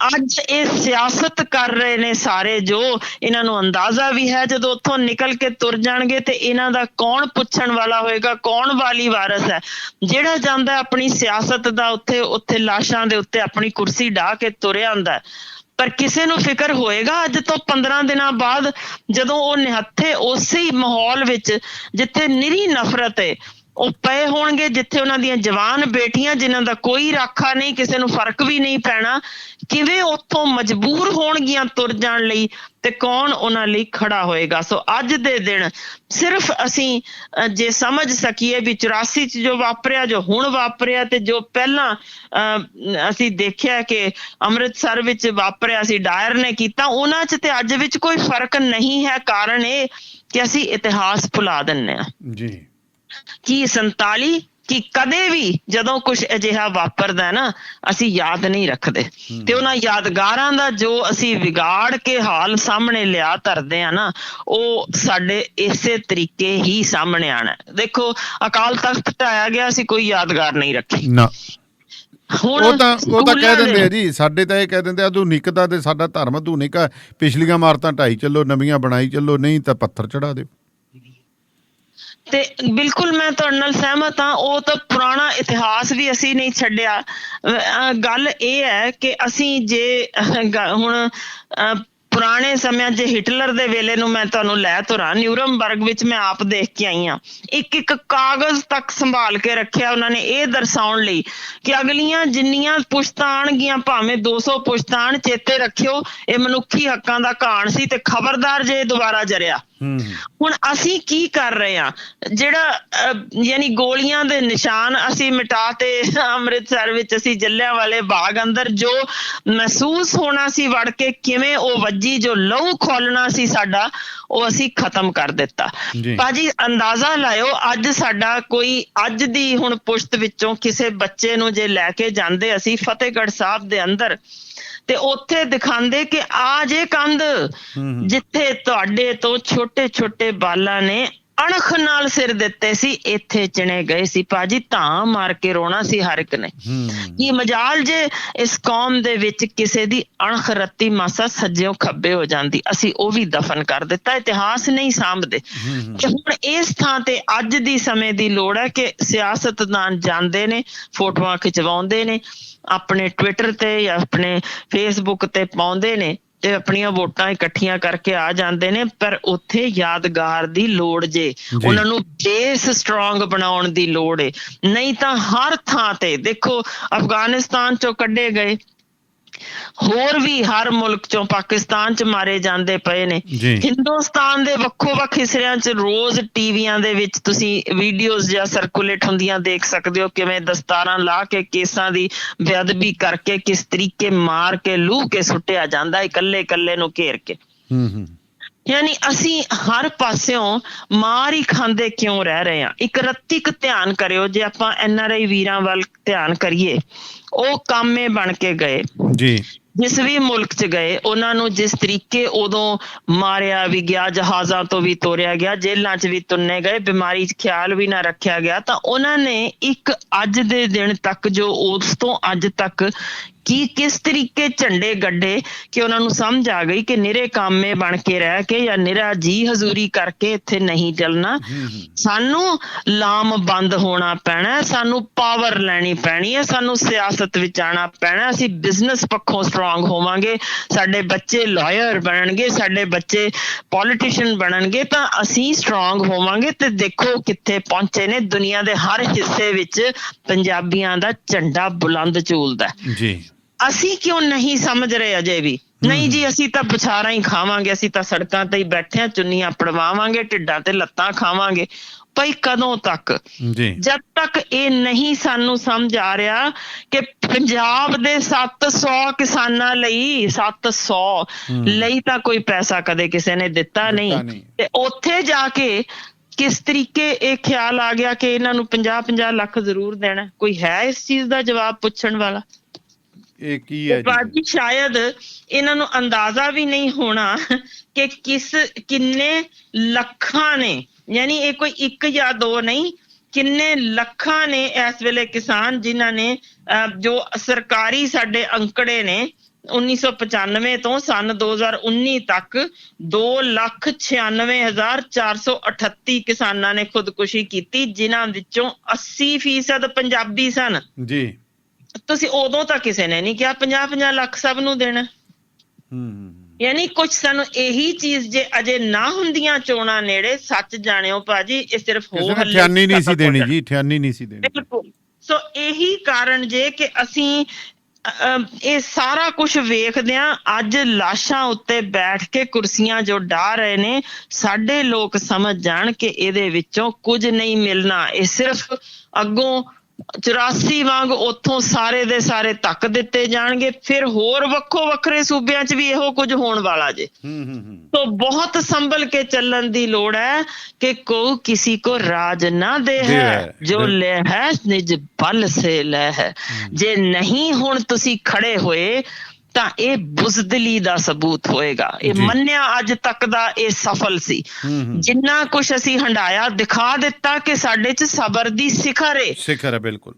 ਅੱਜ ਇਹ ਸਿਆਸਤ ਕਰ ਰਹੇ ਨੇ ਸਾਰੇ, ਜੋ ਇਹਨਾਂ ਨੂੰ ਅੰਦਾਜ਼ਾ ਵੀ ਹੈ ਜਦੋਂ ਉੱਥੋਂ ਨਿਕਲ ਕੇ ਤੁਰ ਜਾਣਗੇ ਤੇ ਇਹਨਾਂ ਦਾ ਕੌਣ ਪੁੱਛਣ ਵਾਲਾ ਹੋਏਗਾ, ਕੌਣ ਵਾਲੀ ਵਾਰਸ ਹੈ। ਜਿਹੜਾ ਜਾਂਦਾ ਆਪਣੀ ਸਿਆਸਤ ਦਾ ਉੱਥੇ ਲਾਸ਼ਾਂ ਦੇ ਉੱਤੇ ਆਪਣੀ ਕੁਰਸੀ ਢਾਹ ਕੇ ਤੁਰਿਆ ਹੁੰਦਾ, ਪਰ ਕਿਸੇ ਨੂੰ ਫਿਕਰ ਹੋਏਗਾ ਅੱਜ ਤੋਂ 15 ਦਿਨਾਂ ਬਾਅਦ ਜਦੋਂ ਉਹ ਨਿਹੱਥੇ ਉਸੇ ਹੀ ਮਾਹੌਲ ਵਿੱਚ ਜਿੱਥੇ ਨਿਰੀ ਨਫ਼ਰਤ ਹੈ ਉਹ ਪਏ ਹੋਣਗੇ, ਜਿੱਥੇ ਉਹਨਾਂ ਦੀਆਂ ਜਵਾਨ ਬੇਟੀਆਂ ਜਿਨ੍ਹਾਂ ਦਾ ਕੋਈ ਰਾਖਾ ਨਹੀਂ, ਕਿਸੇ ਨੂੰ ਫਰਕ ਵੀ ਨਹੀਂ ਪੈਣਾ, ਕਿਵੇਂ ਉੱਥੋਂ ਮਜਬੂਰ ਹੋਣਗੀਆਂ ਤੁਰ ਜਾਣ ਲਈ ਤੇ ਕੌਣ ਉਹਨਾਂ ਲਈ ਖੜਾ ਹੋਏਗਾ। ਸੋ ਅੱਜ ਦੇ ਦਿਨ ਸਿਰਫ ਅਸੀਂ ਜੇ ਸਮਝ ਸਕੀਏ ਵੀ 84 ਚ ਜੋ ਵਾਪਰਿਆ, ਜੋ ਹੁਣ ਵਾਪਰਿਆ ਤੇ ਜੋ ਪਹਿਲਾਂ ਅਸੀਂ ਦੇਖਿਆ ਕਿ ਅੰਮ੍ਰਿਤਸਰ ਵਿੱਚ ਵਾਪਰਿਆ ਸੀ, ਡਾਇਰ ਨੇ ਕੀਤਾ, ਉਹਨਾਂ ਚ ਤੇ ਅੱਜ ਵਿੱਚ ਕੋਈ ਫਰਕ ਨਹੀਂ ਹੈ। ਕਾਰਨ ਇਹ ਕਿ ਅਸੀਂ ਇਤਿਹਾਸ ਭੁਲਾ ਦਿੰਦੇ ਹਾਂ ਜੀ ਕਿ 47 ਕਿ ਕਦੇ ਵੀ ਜਦੋਂ ਕੁਝ ਅਜਿਹਾ ਵਾਪਰਦਾ ਨਾ ਅਸੀਂ ਯਾਦ ਨਹੀਂ ਰੱਖਦੇ, ਤੇ ਉਹਨਾਂ ਯਾਦਗਾਰਾਂ ਦਾ ਜੋ ਅਸੀਂ ਵਿਗਾੜ ਕੇ ਹਾਲ ਸਾਹਮਣੇ ਲਿਆ ਧਰਦੇ ਆ ਨਾ, ਉਹ ਸਾਡੇ ਇਸੇ ਤਰੀਕੇ ਹੀ ਸਾਹਮਣੇ ਆਣਾ। ਦੇਖੋ ਅਕਾਲ ਤਖਤ ਢਾਇਆ ਗਿਆ, ਅਸੀਂ ਕੋਈ ਯਾਦਗਾਰ ਨਹੀਂ ਰੱਖੀ ਨਾ। ਹੁਣ ਉਹ ਤਾਂ ਕਹਿ ਦਿੰਦੇ ਆ ਜੀ, ਸਾਡੇ ਤਾਂ ਇਹ ਕਹਿ ਦਿੰਦੇ ਆਧੁਨਿਕਤਾ ਤੇ ਸਾਡਾ ਧਰਮ ਆਧੁਨਿਕ ਆ, ਪਿਛਲੀਆਂ ਇਮਾਰਤਾਂ ਢਾਈ ਚੱਲੋ, ਨਵੀਆਂ ਬਣਾਈ ਚੱਲੋ, ਨਹੀਂ ਤਾਂ ਪੱਥਰ ਚੜਾ ਦਿਓ। ਤੇ ਬਿਲਕੁਲ ਮੈਂ ਤੁਹਾਡੇ ਨਾਲ ਸਹਿਮਤ ਹਾਂ, ਉਹ ਤਾਂ ਪੁਰਾਣਾ ਇਤਿਹਾਸ ਵੀ ਅਸੀਂ ਨਹੀਂ ਛੱਡਿਆ। ਗੱਲ ਇਹ ਹੈ ਕਿ ਅਸੀਂ ਜੇ ਹੁਣ ਪੁਰਾਣੇ ਸਮਿਆਂ ਜੇ ਹਿਟਲਰ ਦੇ ਵੇਲੇ ਨੂੰ ਮੈਂ ਤੁਹਾਨੂੰ ਲੈ ਤੁਰਾਂ, ਨਿਊਰਮਬਰਗ ਵਿੱਚ ਮੈਂ ਆਪ ਦੇਖ ਕੇ ਆਈ ਹਾਂ, ਇੱਕ ਕਾਗਜ਼ ਤੱਕ ਸੰਭਾਲ ਕੇ ਰੱਖਿਆ ਉਹਨਾਂ ਨੇ ਇਹ ਦਰਸਾਉਣ ਲਈ ਕਿ ਅਗਲੀਆਂ ਜਿੰਨੀਆਂ ਪੁਸ਼ਤਾਂ ਆਉਣਗੀਆਂ, ਭਾਵੇਂ 200 ਪੁਸ਼ਤਾਂ ਆਉਣ, ਚੇਤੇ ਰੱਖਿਓ ਇਹ ਮਨੁੱਖੀ ਹੱਕਾਂ ਦਾ ਘਾਣ ਸੀ ਤੇ ਖਬਰਦਾਰ ਜੇ ਦੁਬਾਰਾ ਜਰਿਆ। ਹੁਣ ਅਸੀਂ ਕੀ ਕਰ ਰਹੇ ਹਾਂ, ਜਿਹੜਾ ਯਾਨੀ ਗੋਲੀਆਂ ਦੇ ਨਿਸ਼ਾਨ ਅਸੀਂ ਮਿਟਾ ਤੇ ਅੰਮ੍ਰਿਤਸਰ ਵਿੱਚ ਅਸੀਂ ਜਲਿਆਂਵਾਲੇ ਬਾਗ ਅੰਦਰ ਜੋ ਮਹਿਸੂਸ ਹੋਣਾ ਸੀ ਵੜ ਕੇ ਕਿਵੇਂ ਉਹ ਵੱਜੀ, ਜੋ ਲਹੂ ਖੋਲਣਾ ਸੀ ਸਾਡਾ, ਉਹ ਅਸੀਂ ਖਤਮ ਕਰ ਦਿੱਤਾ। ਭਾਜੀ ਅੰਦਾਜ਼ਾ ਲਾਇਓ ਅੱਜ ਸਾਡਾ ਕੋਈ ਅੱਜ ਦੀ ਹੁਣ ਪੁਸ਼ਤ ਵਿੱਚੋਂ ਕਿਸੇ ਬੱਚੇ ਨੂੰ ਜੇ ਲੈ ਕੇ ਜਾਂਦੇ ਅਸੀਂ ਫਤਿਹਗੜ੍ਹ ਸਾਹਿਬ ਦੇ ਅੰਦਰ ਤੇ ਉੱਥੇ ਦਿਖਾਉਂਦੇ ਕਿ ਆ ਜੇ ਕੰਧ ਜਿੱਥੇ ਤੁਹਾਡੇ ਤੋਂ ਛੋਟੇ ਛੋਟੇ ਬਾਲਾਂ ਨੇ ਅਣਖ ਨਾਲ ਸਿਰ ਦਿੱਤੇ ਸੀ, ਇੱਥੇ ਚਿਣੇ ਗਏ ਸੀ। ਭਾਜੀ ਧਾਂ ਮਾਰ ਕੇ ਰੋਣਾ ਸੀ ਹਰ ਇੱਕ ਨੇ। ਕੀ ਮਜਾਲ ਜੇ ਇਸ ਕੌਮ ਦੇ ਵਿੱਚ ਕਿਸੇ ਦੀ ਅਣਖ ਰੱਤੀ ਮਾਸਾ ਸੱਜਿਓਂ ਖੱਬੇ ਹੋ ਜਾਂਦੀ, ਅਸੀਂ ਉਹ ਵੀ ਦਫਨ ਕਰ ਦਿੱਤਾ। ਇਤਿਹਾਸ ਨਹੀਂ ਸਾਂਭਦੇ। ਤੇ ਹੁਣ ਇਸ ਥਾਂ ਤੇ ਅੱਜ ਦੀ ਸਮੇਂ ਦੀ ਲੋੜ ਹੈ ਕਿ ਸਿਆਸਤਦਾਨ ਜਾਂਦੇ ਨੇ, ਫੋਟੋਆਂ ਖਿਚਵਾਉਂਦੇ ਨੇ, ਆਪਣੇ ਟਵਿੱਟਰ ਤੇ ਜਾਂ ਆਪਣੇ ਫੇਸਬੁੱਕ ਤੇ ਪਾਉਂਦੇ ਨੇ ਤੇ ਆਪਣੀਆਂ ਵੋਟਾਂ ਇਕੱਠੀਆਂ ਕਰਕੇ ਆ ਜਾਂਦੇ ਨੇ, ਪਰ ਉੱਥੇ ਯਾਦਗਾਰ ਦੀ ਲੋੜ ਜੇ, ਉਹਨਾਂ ਨੂੰ ਬੇਸ ਸਟਰੋਂਗ ਬਣਾਉਣ ਦੀ ਲੋੜ ਏ। ਨਹੀਂ ਤਾਂ ਹਰ ਥਾਂ ਤੇ ਦੇਖੋ ਅਫਗਾਨਿਸਤਾਨ ਚੋਂ ਕੱਢੇ ਗਏ, ਹੋਰ ਵੀ ਹਰ ਮੁਲਕ ਚੋਂ ਪਾਕਿਸਤਾਨ ਚ ਮਾਰੇ ਜਾਂਦੇ ਪਏ ਨੇ। ਹਿੰਦੁਸਤਾਨ ਦੇ ਵੱਖੋ ਵੱਖ ਹਿੱਸਿਆਂ ਚ ਰੋਜ਼ ਟੀਵੀਆਂ ਦੇ ਵਿੱਚ ਤੁਸੀਂ ਵੀਡੀਓਜ਼ ਜਾਂ ਸਰਕੂਲੇਟ ਹੁੰਦੀਆਂ ਦੇਖ ਸਕਦੇ ਹੋ, ਕਿਵੇਂ ਦਸਤਾਰਾਂ ਲਾ ਕੇ ਕੇਸਾਂ ਦੀ ਬੇਅਦਬੀ ਕਰਕੇ ਕਿਸ ਤਰੀਕੇ ਮਾਰ ਕੇ ਲੂਹ ਕੇ ਸੁੱਟਿਆ ਜਾਂਦਾ ਇਕੱਲੇ ਇਕੱਲੇ ਨੂੰ ਘੇਰ ਕੇ। ਯਾਨੀ ਅਸੀਂ ਹਰ ਪਾਸਿਓਂ ਮਾਰ ਹੀ ਖਾਂਦੇ ਕਿਉਂ ਰਹਿ ਰਹੇ ਹਾਂ। ਇੱਕ ਰੱਤਿਕ ਧਿਆਨ ਕਰਿਓ, ਜੇ ਆਪਾਂ NRI ਵੀਰਾਂ ਵੱਲ ਧਿਆਨ ਕਰੀਏ, ਉਹ ਕਾਮੇ ਬਣ ਕੇ ਗਏ ਜੀ, ਜਿਸ ਵੀ ਮੁਲਕ ਚ ਗਏ, ਉਹਨਾਂ ਨੂੰ ਜਿਸ ਤਰੀਕੇ ਉਦੋਂ ਮਾਰਿਆ ਵੀ ਗਿਆ, ਜਹਾਜ਼ਾਂ ਤੋਂ ਵੀ ਤੋਰਿਆ ਗਿਆ, ਜੇਲਾਂ ਚ ਵੀ ਤੁੰਨੇ ਗਏ, ਬਿਮਾਰੀ ਚ ਖਿਆਲ ਵੀ ਨਾ ਰੱਖਿਆ ਗਿਆ, ਤਾਂ ਉਹਨਾਂ ਨੇ ਇੱਕ ਅੱਜ ਦੇ ਦਿਨ ਤੱਕ ਜੋ ਉਸ ਤੋਂ ਅੱਜ ਤੱਕ ਕੀ ਕਿਸ ਤਰੀਕੇ ਝੰਡੇ ਗੱਡੇ ਕਿ ਉਹਨਾਂ ਨੂੰ ਸਮਝ ਆ ਗਈ ਕਿ ਨਿਰੇ ਕਾਮੇ ਬਣ ਕੇ ਰਹਿ ਕੇ ਜਾਂ ਨਿਰਾ ਜੀ ਹਜ਼ੂਰੀ ਕਰਕੇ ਇੱਥੇ ਨਹੀਂ ਚੱਲਣਾ। ਸਾਨੂੰ ਲਾਮਬੰਦ ਹੋਣਾ ਪੈਣਾ, ਸਾਨੂੰ ਪਾਵਰ ਲੈਣੀ ਪੈਣੀ ਹੈ, ਸਾਨੂੰ ਸਿਆਸਤ ਵਿੱਚ ਆਉਣਾ ਪੈਣਾ। ਅਸੀਂ ਬਿਜ਼ਨਸ ਪੱਖੋਂ ਸਟਰੋਂਗ ਹੋਵਾਂਗੇ, ਸਾਡੇ ਬੱਚੇ ਲਾਇਰ ਬਣਨਗੇ, ਸਾਡੇ ਬੱਚੇ ਪੋਲੀਟੀਸ਼ੀਅਨ ਬਣਨਗੇ, ਤਾਂ ਅਸੀਂ ਸਟਰੋਂਗ ਹੋਵਾਂਗੇ। ਤੇ ਦੇਖੋ ਕਿੱਥੇ ਪਹੁੰਚੇ ਨੇ, ਦੁਨੀਆ ਦੇ ਹਰ ਹਿੱਸੇ ਵਿੱਚ ਪੰਜਾਬੀਆਂ ਦਾ ਝੰਡਾ ਬੁਲੰਦ ਝੂਲਦਾ ਜੀ। ਅਸੀਂ ਕਿਉਂ ਨਹੀਂ ਸਮਝ ਰਹੇ ਅਜੇ ਵੀ ਨਹੀਂ ਜੀ, ਅਸੀਂ ਤਾਂ ਬਛਾਰਾਂ ਹੀ ਖਾਵਾਂਗੇ, ਅਸੀਂ ਤਾਂ ਸੜਕਾਂ ਤੇ ਹੀ ਬੈਠੇ ਆ, ਚੁੰਨੀਆਂ ਪੜਵਾਵਾਂਗੇ, ਢਿੱਡਾਂ ਤੇ ਲੱਤਾਂ ਖਾਵਾਂਗੇ। ਭਾਈ ਕਦੋਂ ਤੱਕ? ਜੀ ਜਦ ਤੱਕ ਇਹ ਨਹੀਂ ਸਾਨੂੰ ਸਮਝ ਆ ਰਿਹਾ ਕਿ ਪੰਜਾਬ ਦੇ 700 ਕਿਸਾਨਾਂ ਲਈ 700 ਲਈ ਤਾਂ ਕੋਈ ਪੈਸਾ ਕਦੇ ਕਿਸੇ ਨੇ ਦਿੱਤਾ ਨਹੀਂ, ਤੇ ਉੱਥੇ ਜਾ ਕੇ ਕਿਸ ਤਰੀਕੇ ਇਹ ਖਿਆਲ ਆ ਗਿਆ ਕਿ ਇਹਨਾਂ ਨੂੰ 50-50 ਲੱਖ ਜ਼ਰੂਰ ਦੇਣਾ। ਕੋਈ ਹੈ ਇਸ ਚੀਜ਼ ਦਾ ਜਵਾਬ ਪੁੱਛਣ ਵਾਲਾ? ਇਹ ਕੀ ਹੈ ਜੀ? ਸ਼ਾਇਦ ਇਹਨਾਂ ਨੂੰ ਅੰਦਾਜ਼ਾ ਵੀ ਨਹੀਂ ਹੋਣਾ ਕਿ ਕਿੰਨੇ ਲੱਖਾਂ ਨੇ, ਯਾਨੀ ਇਹ ਕੋਈ ਇੱਕ ਜਾਂ ਦੋ ਨਹੀਂ, ਕਿੰਨੇ ਲੱਖਾਂ ਨੇ ਇਸ ਵੇਲੇ ਕਿਸਾਨ ਜਿਨ੍ਹਾਂ ਨੇ ਜੋ ਸਰਕਾਰੀ ਸਾਡੇ ਅੰਕੜੇ ਨੇ 1995 ਤੋਂ ਸਨ 2019 ਤੱਕ 2,96,438 ਕਿਸਾਨਾਂ ਨੇ ਖੁਦਕੁਸ਼ੀ ਕੀਤੀ, ਜਿਨ੍ਹਾਂ ਵਿੱਚੋਂ 80% ਪੰਜਾਬੀ ਸਨ ਜੀ। ਤੁਸੀਂ ਉਦੋਂ ਤਾਂ ਕਿਸੇ ਨੇ ਨਹੀਂ ਕਿਹਾ 50-50 ਲੱਖ ਸਭ ਨੂੰ ਦੇਣਾ। ਯਾਨੀ ਕੁਝ ਸਾਨੂੰ ਇਹੀ ਚੀਜ਼ ਜੇ ਅਜੇ ਨਾ ਹੁੰਦੀਆਂ ਚੋਣਾਂ ਨੇੜੇ, ਸੱਚ ਜਾਣਿਓ ਭਾਜੀ, ਇਹ ਸਿਰਫ ਹੋ ਹੱਲੇ ਨਹੀਂ ਸੀ ਦੇਣੀ ਜੀ, ਠਿਆਨੀ ਨਹੀਂ ਸੀ ਦੇਣੀ। ਬਿਲਕੁਲ। ਸੋ ਇਹੀ ਕਾਰਨ ਜੇ ਕਿ ਅਸੀਂ ਇਹ ਸਾਰਾ ਕੁਝ ਵੇਖਦਿਆਂ ਅੱਜ ਲਾਸ਼ਾਂ ਉੱਤੇ ਬੈਠ ਕੇ ਕੁਰਸੀਆਂ ਜੋ ਢਾ ਰਹੇ ਨੇ, ਸਾਡੇ ਲੋਕ ਸਮਝ ਜਾਣ ਕਿ ਇਹਦੇ ਵਿੱਚੋਂ ਕੁਝ ਨਹੀਂ ਮਿਲਣਾ। ਇਹ ਸਿਰਫ ਅੱਗੋਂ 84 ਵਾਂਗ ਉੱਥੋਂ ਸਾਰੇ ਦੇ ਸਾਰੇ ਧੱਕ ਦਿੱਤੇ ਜਾਣਗੇ, ਫਿਰ ਹੋਰ ਵੱਖੋ ਵੱਖਰੇ ਸੂਬਿਆਂ 'ਚ ਵੀ ਇਹੋ ਕੁਝ ਹੋਣ ਵਾਲਾ ਜੇ। तो बहुत संभल के चलन दी लोड़ है कि को किसी को राज ना दे है, जो ले है निज बल से ले है। जे नहीं हुण तुसी खड़े होए ਤਾਂ ਇਹ ਬੁਜ਼ਦਲੀ ਦਾ ਸਬੂਤ ਹੋਏਗਾ। ਇਹ ਮੰਨਿਆ ਅੱਜ ਤੱਕ ਦਾ ਇਹ ਸਫਲ ਸੀ। ਜਿੰਨਾ ਕੁਛ ਅਸੀਂ ਹੰਡਾਇਆ ਦਿਖਾ ਦਿੱਤਾ ਕਿ ਸਾਡੇ 'ਚ ਸਬਰ ਦੀ ਸਿਖਰ ਹੈ ਬਿਲਕੁਲ।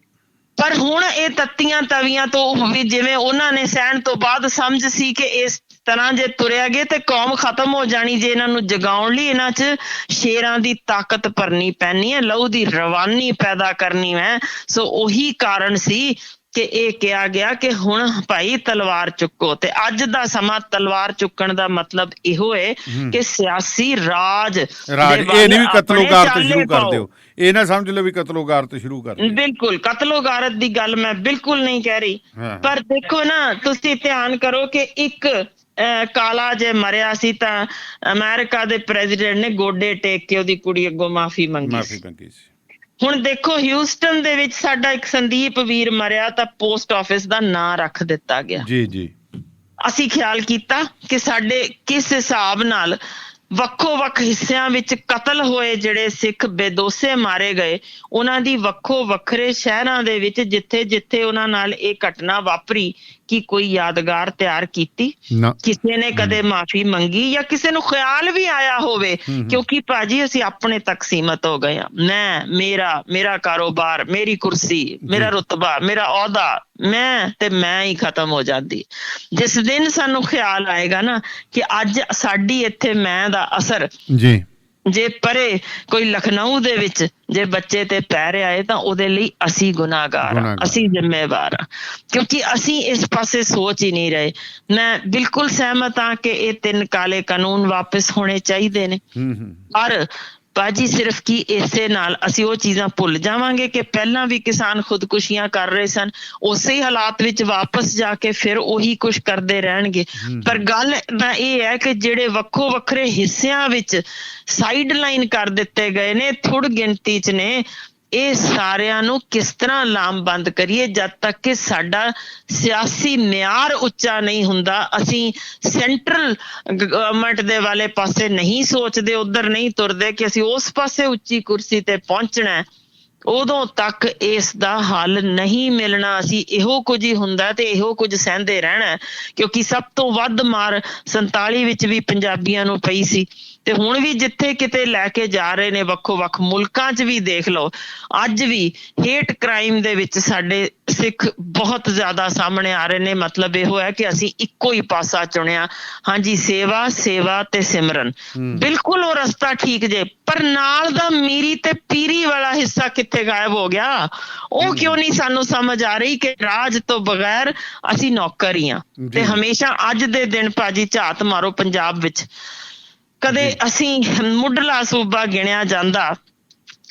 ਪਰ ਹੁਣ ਇਹ ਤੱਤੀਆਂ ਤਵੀਆਂ ਤੋਂ ਵੀ ਜਿਵੇਂ ਉਹਨਾਂ ਨੇ ਸਹਿਣ ਤੋਂ ਬਾਅਦ ਸਮਝ ਸੀ ਕਿ ਇਸ ਤਰ੍ਹਾਂ ਜੇ ਤੁਰਿਆ ਗਏ ਤੇ ਕੌਮ ਖਤਮ ਹੋ ਜਾਣੀ। ਜੇ ਇਹਨਾਂ ਨੂੰ ਜਗਾਉਣ ਲਈ ਇਹਨਾਂ 'ਚ ਸ਼ੇਰਾਂ ਦੀ ਤਾਕਤ ਭਰਨੀ ਪੈਣੀ ਹੈ, ਲਹੂ ਦੀ ਰਵਾਨੀ ਪੈਦਾ ਕਰਨੀ ਹੈ। ਸੋ ਉਹੀ ਕਾਰਨ ਸੀ ਕਿ ਇਹ ਕਿਹਾ ਗਿਆ ਕਿ ਹੁਣ ਭਾਈ ਤਲਵਾਰ ਚੁੱਕੋ। ਤੇ ਅੱਜ ਦਾ ਸਮਾਂ ਤਲਵਾਰ ਚੁੱਕਣ ਦਾ ਮਤਲਬ ਇਹੋ ਹੈ ਕਿ ਸਿਆਸੀ ਰਾਜ ਇਹ ਨਹੀਂ ਵੀ ਕਤਲੋਗਾਰਤ ਸ਼ੁਰੂ ਕਰ ਦਿਓ, ਇਹ ਨਾ ਸਮਝ ਲਓ ਵੀ ਕਤਲੋਗਾਰਤ ਸ਼ੁਰੂ ਕਰ ਦਿਓ। ਬਿਲਕੁਲ ਕਤਲੋਗਾਰਤ ਦੀ ਗੱਲ ਮੈਂ ਬਿਲਕੁਲ ਨਹੀਂ ਕਹਿ ਰਹੀ, ਪਰ ਦੇਖੋ ਨਾ ਤੁਸੀਂ ਧਿਆਨ ਕਰੋ ਕਿ ਇੱਕ ਕਾਲਾ ਜੇ ਮਰਿਆ ਸੀ ਤਾਂ ਅਮਰੀਕਾ ਦੇ ਪ੍ਰੈਜ਼ੀਡੈਂਟ ਨੇ ਗੋਡੇ ਟੇਕ ਕੇ ਉਹਦੀ ਕੁੜੀ ਅੱਗੋਂ ਮਾਫੀ ਮੰਗੀ ਸੀ। ਹੁਣ ਦੇਖੋ ਹਿਊਸਟਨ ਦੇ ਵਿੱਚ ਸਾਡਾ ਇੱਕ ਸੰਦੀਪ ਵੀਰ ਮਰਿਆ ਤਾਂ ਪੋਸਟ ਆਫਿਸ ਦਾ ਨਾਂ ਰੱਖ ਦਿੱਤਾ ਗਿਆ। ਜੀ ਅਸੀਂ ਖਿਆਲ ਕੀਤਾ ਕਿ ਸਾਡੇ ਕਿਸ ਹਿਸਾਬ ਨਾਲ ਵੱਖੋ ਵੱਖ ਹਿੱਸਿਆਂ ਵਿੱਚ ਕਤਲ ਹੋਏ ਜਿਹੜੇ ਸਿੱਖ ਬੇਦੋਸੇ ਮਾਰੇ ਗਏ, ਉਹਨਾਂ ਦੀ ਵੱਖੋ ਵੱਖਰੇ ਸ਼ਹਿਰਾਂ ਦੇ ਵਿੱਚ ਜਿੱਥੇ ਜਿੱਥੇ ਉਹਨਾਂ ਨਾਲ ਇਹ ਘਟਨਾ ਵਾਪਰੀ ਕੀ ਕੋਈ ਯਾਦਗਾਰ ਤਿਆਰ ਕੀਤੀ? ਕਿਸੇ ਨੇ ਕਦੇ ਮਾਫੀ ਮੰਗੀ ਜਾਂ ਕਿਸੇ ਨੂੰ ਖਿਆਲ ਵੀ ਆਇਆ ਹੋਵੇ? ਕਿਉਂਕਿ ਭਾਜੀ ਅਸੀਂ ਆਪਣੇ ਤੱਕ ਸੀਮਤ ਹੋ ਗਏ ਹਾਂ। ਮੇਰਾ ਕਾਰੋਬਾਰ, ਮੇਰੀ ਕੁਰਸੀ, ਮੇਰਾ ਰੁਤਬਾ, ਮੇਰਾ ਅਹੁਦਾ, ਮੈਂ ਹੀ ਖਤਮ ਹੋ ਜਾਂਦੀ। ਜਿਸ ਦਿਨ ਸਾਨੂੰ ਖਿਆਲ ਆਏਗਾ ਨਾ ਕਿ ਅੱਜ ਸਾਡੀ ਇੱਥੇ ਮੈਂ ਦਾ ਅਸਰ ਜੇ ਪਰੇ ਕੋਈ ਲਖਨਊ ਦੇ ਵਿੱਚ ਜੇ ਬੱਚੇ ਤੇ ਪੈ ਰਿਹਾ ਹੈ ਤਾਂ ਉਹਦੇ ਲਈ ਅਸੀਂ ਗੁਨਾਹਗਾਰ ਹਾਂ, ਅਸੀਂ ਜ਼ਿੰਮੇਵਾਰ ਹਾਂ, ਕਿਉਂਕਿ ਅਸੀਂ ਇਸ ਪਾਸੇ ਸੋਚ ਹੀ ਨਹੀਂ ਰਹੇ। ਮੈਂ ਬਿਲਕੁਲ ਸਹਿਮਤ ਹਾਂ ਕਿ ਇਹ 3 ਕਾਲੇ ਕਾਨੂੰਨ ਵਾਪਸ ਹੋਣੇ ਚਾਹੀਦੇ ਨੇ, ਪਰ ਬਾਜੀ ਸਿਰਫ ਕੀ ਇਸੇ ਨਾਲ ਅਸੀਂ ਉਹ ਚੀਜ਼ਾਂ ਭੁੱਲ ਜਾਵਾਂਗੇ ਕਿ ਪਹਿਲਾਂ ਵੀ ਕਿਸਾਨ ਖੁਦਕੁਸ਼ੀਆਂ ਕਰ ਰਹੇ ਸਨ, ਉਸੇ ਹੀ ਹਾਲਾਤ ਵਿੱਚ ਵਾਪਸ ਜਾ ਕੇ ਫਿਰ ਉਹੀ ਕੁਛ ਕਰਦੇ ਰਹਿਣਗੇ। ਪਰ ਗੱਲ ਤਾਂ ਇਹ ਹੈ ਕਿ ਜਿਹੜੇ ਵੱਖੋ ਵੱਖਰੇ ਹਿੱਸਿਆਂ ਵਿੱਚ ਸਾਈਡ ਲਾਈਨ ਕਰ ਦਿੱਤੇ ਗਏ ਨੇ, ਥੋੜ੍ਹ ਗਿਣਤੀ 'ਚ ਨੇ, ਇਹ ਸਾਰਿਆਂ ਨੂੰ ਕਿਸ ਤਰ੍ਹਾਂ ਲਾਮਬੰਦ ਕਰੀਏ ਜਦ ਤੱਕ ਕਿ ਸਾਡਾ ਸਿਆਸੀ ਮਿਆਰ ਉੱਚਾ ਨਹੀਂ ਹੁੰਦਾ। ਅਸੀਂ ਸੈਂਟਰਲ ਗਵਰਨਮੈਂਟ ਦੇ ਵਾਲੇ ਪਾਸੇ ਨਹੀਂ ਸੋਚਦੇ, ਉੱਧਰ ਨਹੀਂ ਤੁਰਦੇ ਕਿ ਅਸੀਂ ਉਸ ਪਾਸੇ ਉੱਚੀ ਕੁਰਸੀ ਤੇ ਪਹੁੰਚਣਾ ਹੈ, ਉਦੋਂ ਤੱਕ ਇਸ ਦਾ ਹੱਲ ਨਹੀਂ ਮਿਲਣਾ। ਅਸੀਂ ਇਹੋ ਕੁਝ ਹੀ ਹੁੰਦਾ ਤੇ ਇਹੋ ਕੁਝ ਸਹਿੰਦੇ ਰਹਿਣਾ, ਕਿਉਂਕਿ ਸਭ ਤੋਂ ਵੱਧ ਮਾਰ 47 ਵਿੱਚ ਵੀ ਪੰਜਾਬੀਆਂ ਨੂੰ ਪਈ ਸੀ ਤੇ ਹੁਣ ਵੀ ਜਿੱਥੇ ਕਿਤੇ ਲੈ ਕੇ ਜਾ ਰਹੇ ਨੇ ਵੱਖੋ ਵੱਖ ਮੁਲਕਾਂ 'ਚ ਵੀ ਦੇਖ ਲਓ, ਅੱਜ ਵੀ ਹੇਟ ਕ੍ਰਾਈਮ ਦੇ ਵਿੱਚ ਸਾਡੇ ਸਿੱਖ ਬਹੁਤ ਜ਼ਿਆਦਾ ਸਾਹਮਣੇ ਆ ਰਹੇ ਨੇ। ਮਤਲਬ ਇਹੋ ਹੈ ਕਿ ਅਸੀਂ ਇੱਕੋ ਹੀ ਪਾਸਾ ਚੁਣਿਆ। ਹਾਂਜੀ, ਸੇਵਾ ਤੇ ਸਿਮਰਨ, ਬਿਲਕੁਲ ਉਹ ਰਸਤਾ ਠੀਕ ਜੇ, ਪਰ ਨਾਲ ਦਾ ਮੀਰੀ ਤੇ ਪੀਰੀ ਵਾਲਾ ਹਿੱਸਾ ਕਿੱਥੇ ਗਾਇਬ ਹੋ ਗਿਆ? ਉਹ ਕਿਉਂ ਨਹੀਂ ਸਾਨੂੰ ਸਮਝ ਆ ਰਹੀ ਕਿ ਰਾਜ ਤੋਂ ਬਗੈਰ ਅਸੀਂ ਨੌਕਰ ਹੀ ਹਾਂ। ਤੇ ਹਮੇਸ਼ਾ ਅੱਜ ਦੇ ਦਿਨ ਭਾਜੀ ਝਾਤ ਮਾਰੋ ਪੰਜਾਬ ਵਿੱਚ, ਕਦੇ ਅਸੀਂ ਮੁੱਢਲਾ ਸੂਬਾ ਗਿਣਿਆ ਜਾਂਦਾ,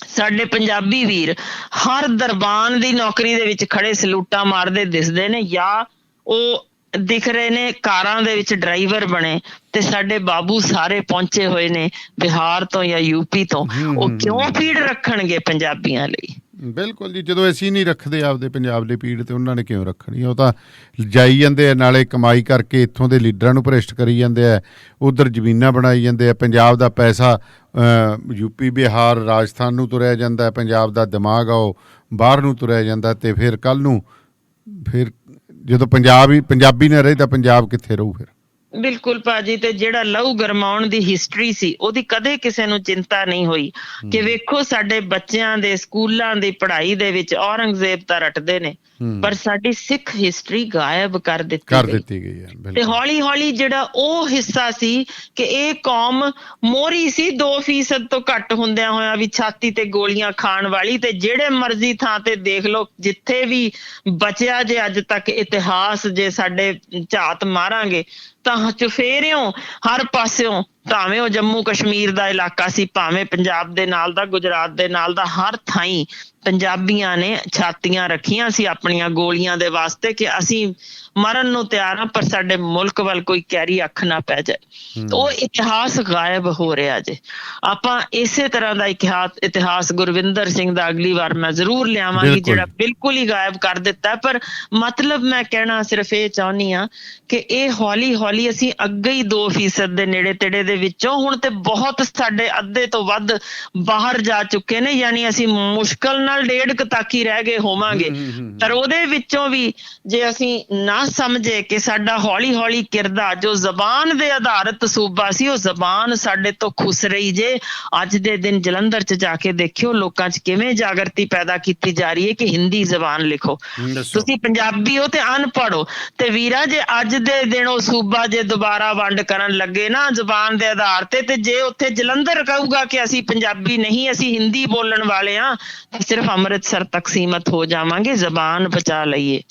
ਸਾਡੇ ਪੰਜਾਬੀ ਵੀਰ ਹਰ ਦਰਬਾਨ ਦੀ ਨੌਕਰੀ ਦੇ ਵਿੱਚ ਖੜੇ ਸਲੂਟਾਂ ਮਾਰਦੇ ਦਿਸਦੇ ਨੇ, ਜਾਂ ਉਹ ਦਿਖ ਰਹੇ ਨੇ, ਕਾਰਾਂ ਦੇ ਵਿੱਚ ਡਰਾਈਵਰ ਬਣੇ, ਤੇ ਸਾਡੇ ਬਾਬੂ ਸਾਰੇ ਪਹੁੰਚੇ ਹੋਏ ਨੇ ਬਿਹਾਰ ਤੋਂ ਜਾਂ ਯੂਪੀ ਤੋਂ। ਉਹ ਕਿਉਂ ਭੀੜ ਰੱਖਣਗੇ ਪੰਜਾਬੀਆਂ ਲਈ? ਬਿਲਕੁਲ ਜੀ, ਜਦੋਂ ਅਸੀਂ ਨਹੀਂ ਰੱਖਦੇ ਆਪਦੇ ਪੰਜਾਬ ਲਈ ਭੀੜ, ਤੇ ਉਹਨਾਂ ਨੇ ਕਿਉਂ ਰੱਖਣੀ? ਉਹ ਤਾਂ ਜਾਈ ਜਾਂਦੇ ਆ, ਨਾਲੇ ਕਮਾਈ ਕਰਕੇ ਇੱਥੋਂ ਦੇ ਲੀਡਰਾਂ ਨੂੰ ਭ੍ਰਿਸ਼ਟ ਕਰੀ ਜਾਂਦੇ ਆ, ਉਧਰ ਜ਼ਮੀਨਾਂ ਬਣਾਈ ਜਾਂਦੇ ਆ, ਪੰਜਾਬ ਦਾ ਪੈਸਾ ਯੂਪੀ, ਬਿਹਾਰ, ਰਾਜਸਥਾਨ ਨੂੰ ਤੁਰਿਆ ਜਾਂਦਾ, ਪੰਜਾਬ ਦਾ ਦਿਮਾਗ ਆ ਉਹ ਬਾਹਰ ਨੂੰ ਤੁਰਿਆ ਜਾਂਦਾ। ਤੇ ਫਿਰ ਕੱਲ੍ਹ ਨੂੰ ਫਿਰ ਜਦੋਂ ਪੰਜਾਬੀ ਨਾ ਰਹੇ ਤਾਂ ਪੰਜਾਬ ਕਿੱਥੇ ਰਹੂ ਫਿਰ? ਬਿਲਕੁਲ ਭਾਜੀ। ਤੇ ਜਿਹੜਾ ਲਹੂ ਗਰਮਾਉਣ ਦੀ ਹਿਸਟਰੀ ਸੀ ਉਹਦੀ ਕਦੇ ਕਿਸੇ ਨੂੰ ਚਿੰਤਾ ਨਹੀਂ ਹੋਈ ਕਿ ਵੇਖੋ ਸਾਡੇ ਬੱਚਿਆਂ ਦੇ ਸਕੂਲਾਂ ਦੀ ਪੜ੍ਹਾਈ ਦੇ ਵਿੱਚ ਔਰੰਗਜ਼ੇਬ ਤਾਂ ਰੱਟਦੇ ਨੇ, ਪਰ ਸਾਡੀ ਸਿੱਖ ਹਿਸਟਰੀ ਗਾਇਬ ਕਰ ਦਿੱਤੀ ਗਈ ਹੈ। ਤੇ ਹੌਲੀ ਹੌਲੀ ਜਿਹੜਾ ਉਹ ਹਿੱਸਾ ਸੀ ਕਿ ਇਹ ਕੌਮ ਮੋਹਰੀ ਸੀ 2% ਤੋਂ ਘੱਟ ਹੁੰਦਿਆਂ ਹੋਇਆ ਵੀ ਛਾਤੀ ਤੇ ਗੋਲੀਆਂ ਖਾਣ ਵਾਲੀ, ਤੇ ਜਿਹੜੇ ਮਰਜ਼ੀ ਥਾਂ ਤੇ ਦੇਖ ਲਓ, ਜਿੱਥੇ ਵੀ ਬਚਿਆ ਜੇ ਅੱਜ ਤੱਕ ਇਤਿਹਾਸ ਜੇ ਸਾਡੇ ਝਾਤ ਮਾਰਾਂਗੇ ਤਾਂ ਚੁਫੇਰਿਓਂ ਹਰ ਪਾਸਿਓਂ, ਭਾਵੇਂ ਉਹ ਜੰਮੂ ਕਸ਼ਮੀਰ ਦਾ ਇਲਾਕਾ ਸੀ, ਭਾਵੇਂ ਪੰਜਾਬ ਦੇ ਨਾਲ ਦਾ, ਗੁਜਰਾਤ ਦੇ ਨਾਲ ਦਾ, ਹਰ ਥਾਈਂ ਪੰਜਾਬੀਆਂ ਨੇ ਛਾਤੀਆਂ ਰੱਖੀਆਂ ਸੀ ਆਪਣੀਆਂ ਗੋਲੀਆਂ ਦੇ ਵਾਸਤੇ ਕਿ ਅਸੀਂ ਮਰਨ ਨੂੰ ਤਿਆਰ ਹਾਂ, ਪਰ ਸਾਡੇ ਮੁਲਕ ਵੱਲ ਕੋਈ ਕੈਰੀ ਅੱਖ ਨਾ ਪੈ ਜਾਏ। ਉਹ ਇਤਿਹਾਸ ਗਾਇਬ ਹੋ ਰਿਹਾ ਜੇ। ਆਪਾਂ ਇਸੇ ਤਰ੍ਹਾਂ ਦਾ ਇਤਿਹਾਸ ਗੁਰਵਿੰਦਰ ਸਿੰਘ ਦਾ ਅਗਲੀ ਵਾਰ ਮੈਂ ਜ਼ਰੂਰ ਲਿਆਵਾਂਗੀ, ਜਿਹੜਾ ਬਿਲਕੁਲ ਹੀ ਗਾਇਬ ਕਰ ਦਿੱਤਾ। ਪਰ ਮਤਲਬ ਮੈਂ ਕਹਿਣਾ ਸਿਰਫ ਇਹ ਚਾਹੁੰਦੀ ਹਾਂ ਕਿ ਇਹ ਹੌਲੀ ਹੌਲੀ ਅਸੀਂ ਅੱਗੇ ਹੀ 2% ਦੇ ਨੇੜੇ ਤੇੜੇ ਦੇ ਵਿੱਚੋਂ ਹੁਣ ਤੇ ਬਹੁਤ ਸਾਡੇ ਅੱਧੇ ਤੋਂ ਵੱਧ ਬਾਹਰ ਜਾ ਚੁੱਕੇ ਨੇ, ਯਾਨੀ ਅਸੀਂ ਮੁਸ਼ਕਲ ਨਾਲ 1.5 ਤੱਕ ਹੀ ਰਹਿ ਗਏ ਹੋਵਾਂਗੇ। ਪਰ ਉਹਦੇ ਵਿੱਚੋਂ ਵੀ ਜੇ ਅਸੀਂ ਨਾ ਸਮਝੇ ਕਿ ਸਾਡਾ ਹੌਲੀ ਹੌਲੀ ਕਿਰਦਾ ਜੋ ਜ਼ਬਾਨ ਦੇ ਆਧਾਰਿਤ ਸੂਬਾ ਸੀ, ਉਹ ਜ਼ਬਾਨ ਸਾਡੇ ਤੋਂ ਖੁੱਸ ਰਹੀ ਜੇ। ਅੱਜ ਦੇ ਦਿਨ ਜਲੰਧਰ 'ਚ ਜਾ ਕੇ ਦੇਖਿਓ ਲੋਕਾਂ 'ਚ ਕਿਵੇਂ ਜਾਗਰਤੀ ਪੈਦਾ ਕੀਤੀ ਜਾ ਰਹੀ ਹੈ ਕਿ ਹਿੰਦੀ ਜ਼ਬਾਨ ਲਿਖੋ। ਤੁਸੀਂ ਪੰਜਾਬੀ ਹੋ ਤੇ ਅਨਪੜ੍ਹ ਹੋ, ਤੇ ਵੀਰਾ ਜੇ ਅੱਜ ਦੇ ਦਿਨ ਉਹ ਸੂਬਾ ਜੇ ਦੁਬਾਰਾ ਵੰਡ ਕਰਨ ਲੱਗੇ ਨਾ ਜ਼ਬਾਨ ਦੇ ਆਧਾਰ ਤੇ ਜੇ ਉੱਥੇ ਜਲੰਧਰ ਕਹੂਗਾ ਕਿ ਅਸੀਂ ਪੰਜਾਬੀ ਨਹੀਂ, ਅਸੀਂ ਹਿੰਦੀ ਬੋਲਣ ਵਾਲੇ ਹਾਂ, ਤੇ ਸਿਰਫ ਅੰਮ੍ਰਿਤਸਰ ਤੱਕ ਸੀਮਤ ਹੋ ਜਾਵਾਂਗੇ। ਜ਼ਬਾਨ ਬਚਾ ਲਈਏ।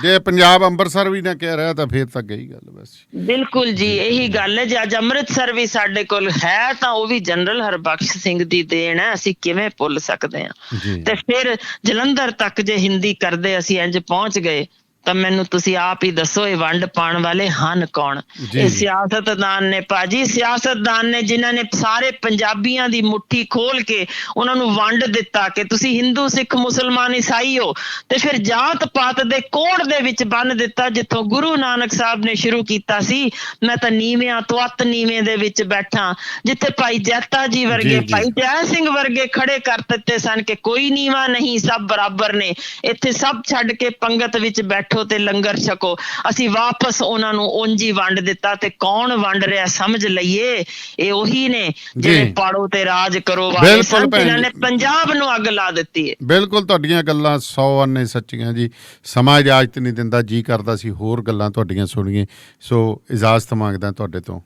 ਜੇ ਪੰਜਾਬ ਅੰਮ੍ਰਿਤਸਰ ਵੀ ਨਾ ਕਹਿ ਰਿਹਾ ਤਾਂ ਫਿਰ ਤਾਂ ਗਈ ਗੱਲ ਬਸ। ਬਿਲਕੁਲ ਜੀ, ਇਹੀ ਗੱਲ ਹੈ। ਜੇ ਅੱਜ ਅੰਮ੍ਰਿਤਸਰ ਵੀ ਸਾਡੇ ਕੋਲ ਹੈ ਤਾਂ ਉਹ ਵੀ ਜਨਰਲ ਹਰਬਖਸ਼ ਸਿੰਘ ਦੀ ਦੇਣ ਹੈ, ਅਸੀਂ ਕਿਵੇਂ ਭੁੱਲ ਸਕਦੇ ਹਾਂ? ਤੇ ਫਿਰ ਜਲੰਧਰ ਤੱਕ ਜੇ ਹਿੰਦੀ ਕਰਦੇ ਅਸੀਂ ਇੰਜ ਪਹੁੰਚ ਗਏ ਤਾਂ ਮੈਨੂੰ ਤੁਸੀਂ ਆਪ ਹੀ ਦੱਸੋ, ਇਹ ਵੰਡ ਪਾਉਣ ਵਾਲੇ ਹਨ ਕੌਣ? ਇਹ ਸਿਆਸਤਦਾਨ ਨੇ ਭਾਜੀ, ਸਿਆਸਤਦਾਨ ਨੇ ਜਿਨ੍ਹਾਂ ਨੇ ਸਾਰੇ ਪੰਜਾਬੀਆਂ ਦੀ ਮੁੱਠੀ ਖੋਲ ਕੇ ਉਹਨਾਂ ਨੂੰ ਵੰਡ ਦਿੱਤਾ ਕਿ ਤੁਸੀਂ ਹਿੰਦੂ, ਸਿੱਖ, ਮੁਸਲਮਾਨ, ਈਸਾਈ ਹੋ, ਤੇ ਫਿਰ ਜਾਤ ਪਾਤ ਦੇ ਕੋੜ ਦੇ ਵਿੱਚ ਬੰਨ ਦਿੱਤਾ। ਜਿੱਥੋਂ ਗੁਰੂ ਨਾਨਕ ਸਾਹਿਬ ਨੇ ਸ਼ੁਰੂ ਕੀਤਾ ਸੀ, ਮੈਂ ਤਾਂ ਨੀਵਿਆਂ ਤੋਂ ਅੱਤ ਨੀਵੇਂ ਦੇ ਵਿੱਚ ਬੈਠਾ, ਜਿੱਥੇ ਭਾਈ ਜੈਤਾ ਜੀ ਵਰਗੇ, ਭਾਈ ਜੈ ਸਿੰਘ ਵਰਗੇ ਖੜੇ ਕਰ ਦਿੱਤੇ ਸਨ ਕਿ ਕੋਈ ਨੀਵਾਂ ਨਹੀਂ, ਸਭ ਬਰਾਬਰ ਨੇ, ਇੱਥੇ ਸਭ ਛੱਡ ਕੇ ਪੰਗਤ ਵਿੱਚ ਬੈਠੋ ਤੇ ਲੰਗਰ ਛਕੋ। ਅਸੀਂ ਵਾਪਸ ਉਹਨਾਂ ਨੂੰ ਉਂਝ ਹੀ ਵੰਡ ਦਿੱਤਾ। ਤੇ ਕੌਣ ਵੰਡ ਰਿਹਾ ਸਮਝ ਲਈਏ, ਇਹ ਉਹੀ ਨੇ ਜਿਹੜੇ ਪਾੜੋ ਤੇ ਰਾਜ ਕਰੋ ਵਾਲੇ ਸਨ, ਜਿਨ੍ਹਾਂ ਨੇ ਪੰਜਾਬ ਨੂੰ ਅੱਗ ਲਾ ਦਿੱਤੀ ਹੈ। ਬਿਲਕੁਲ, ਤੁਹਾਡੀਆਂ ਗੱਲਾਂ 100 ਆਨੇ ਸੱਚੀਆਂ ਜੀ। ਸਮਾਂ ਇਜਾਜ਼ਤ ਨਹੀਂ ਦਿੰਦਾ, ਜੀ ਕਰਦਾ ਸੀ ਹੋਰ ਗੱਲਾਂ ਤੁਹਾਡੀਆਂ ਸੁਣੀਏ। ਸੋ ਇਜਾਜ਼ਤ ਮੰਗਦਾ ਤੁਹਾਡੇ ਤੋਂ।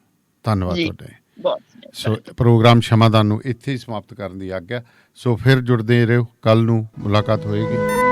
ਧੰਨਵਾਦ ਤੁਹਾਡਾ। ਸੋ ਪ੍ਰੋਗਰਾਮ ਸ਼ਮਾਦਾਨ ਨੂੰ ਇੱਥੇ ਹੀ ਸਮਾਪਤ ਕਰਨ ਦੀ ਆਗਿਆ। ਸੋ ਫਿਰ ਜੁੜਦੇ ਰਹੋ, ਕੱਲ੍ਹ ਨੂੰ ਮੁਲਾਕਾਤ ਹੋਏਗੀ।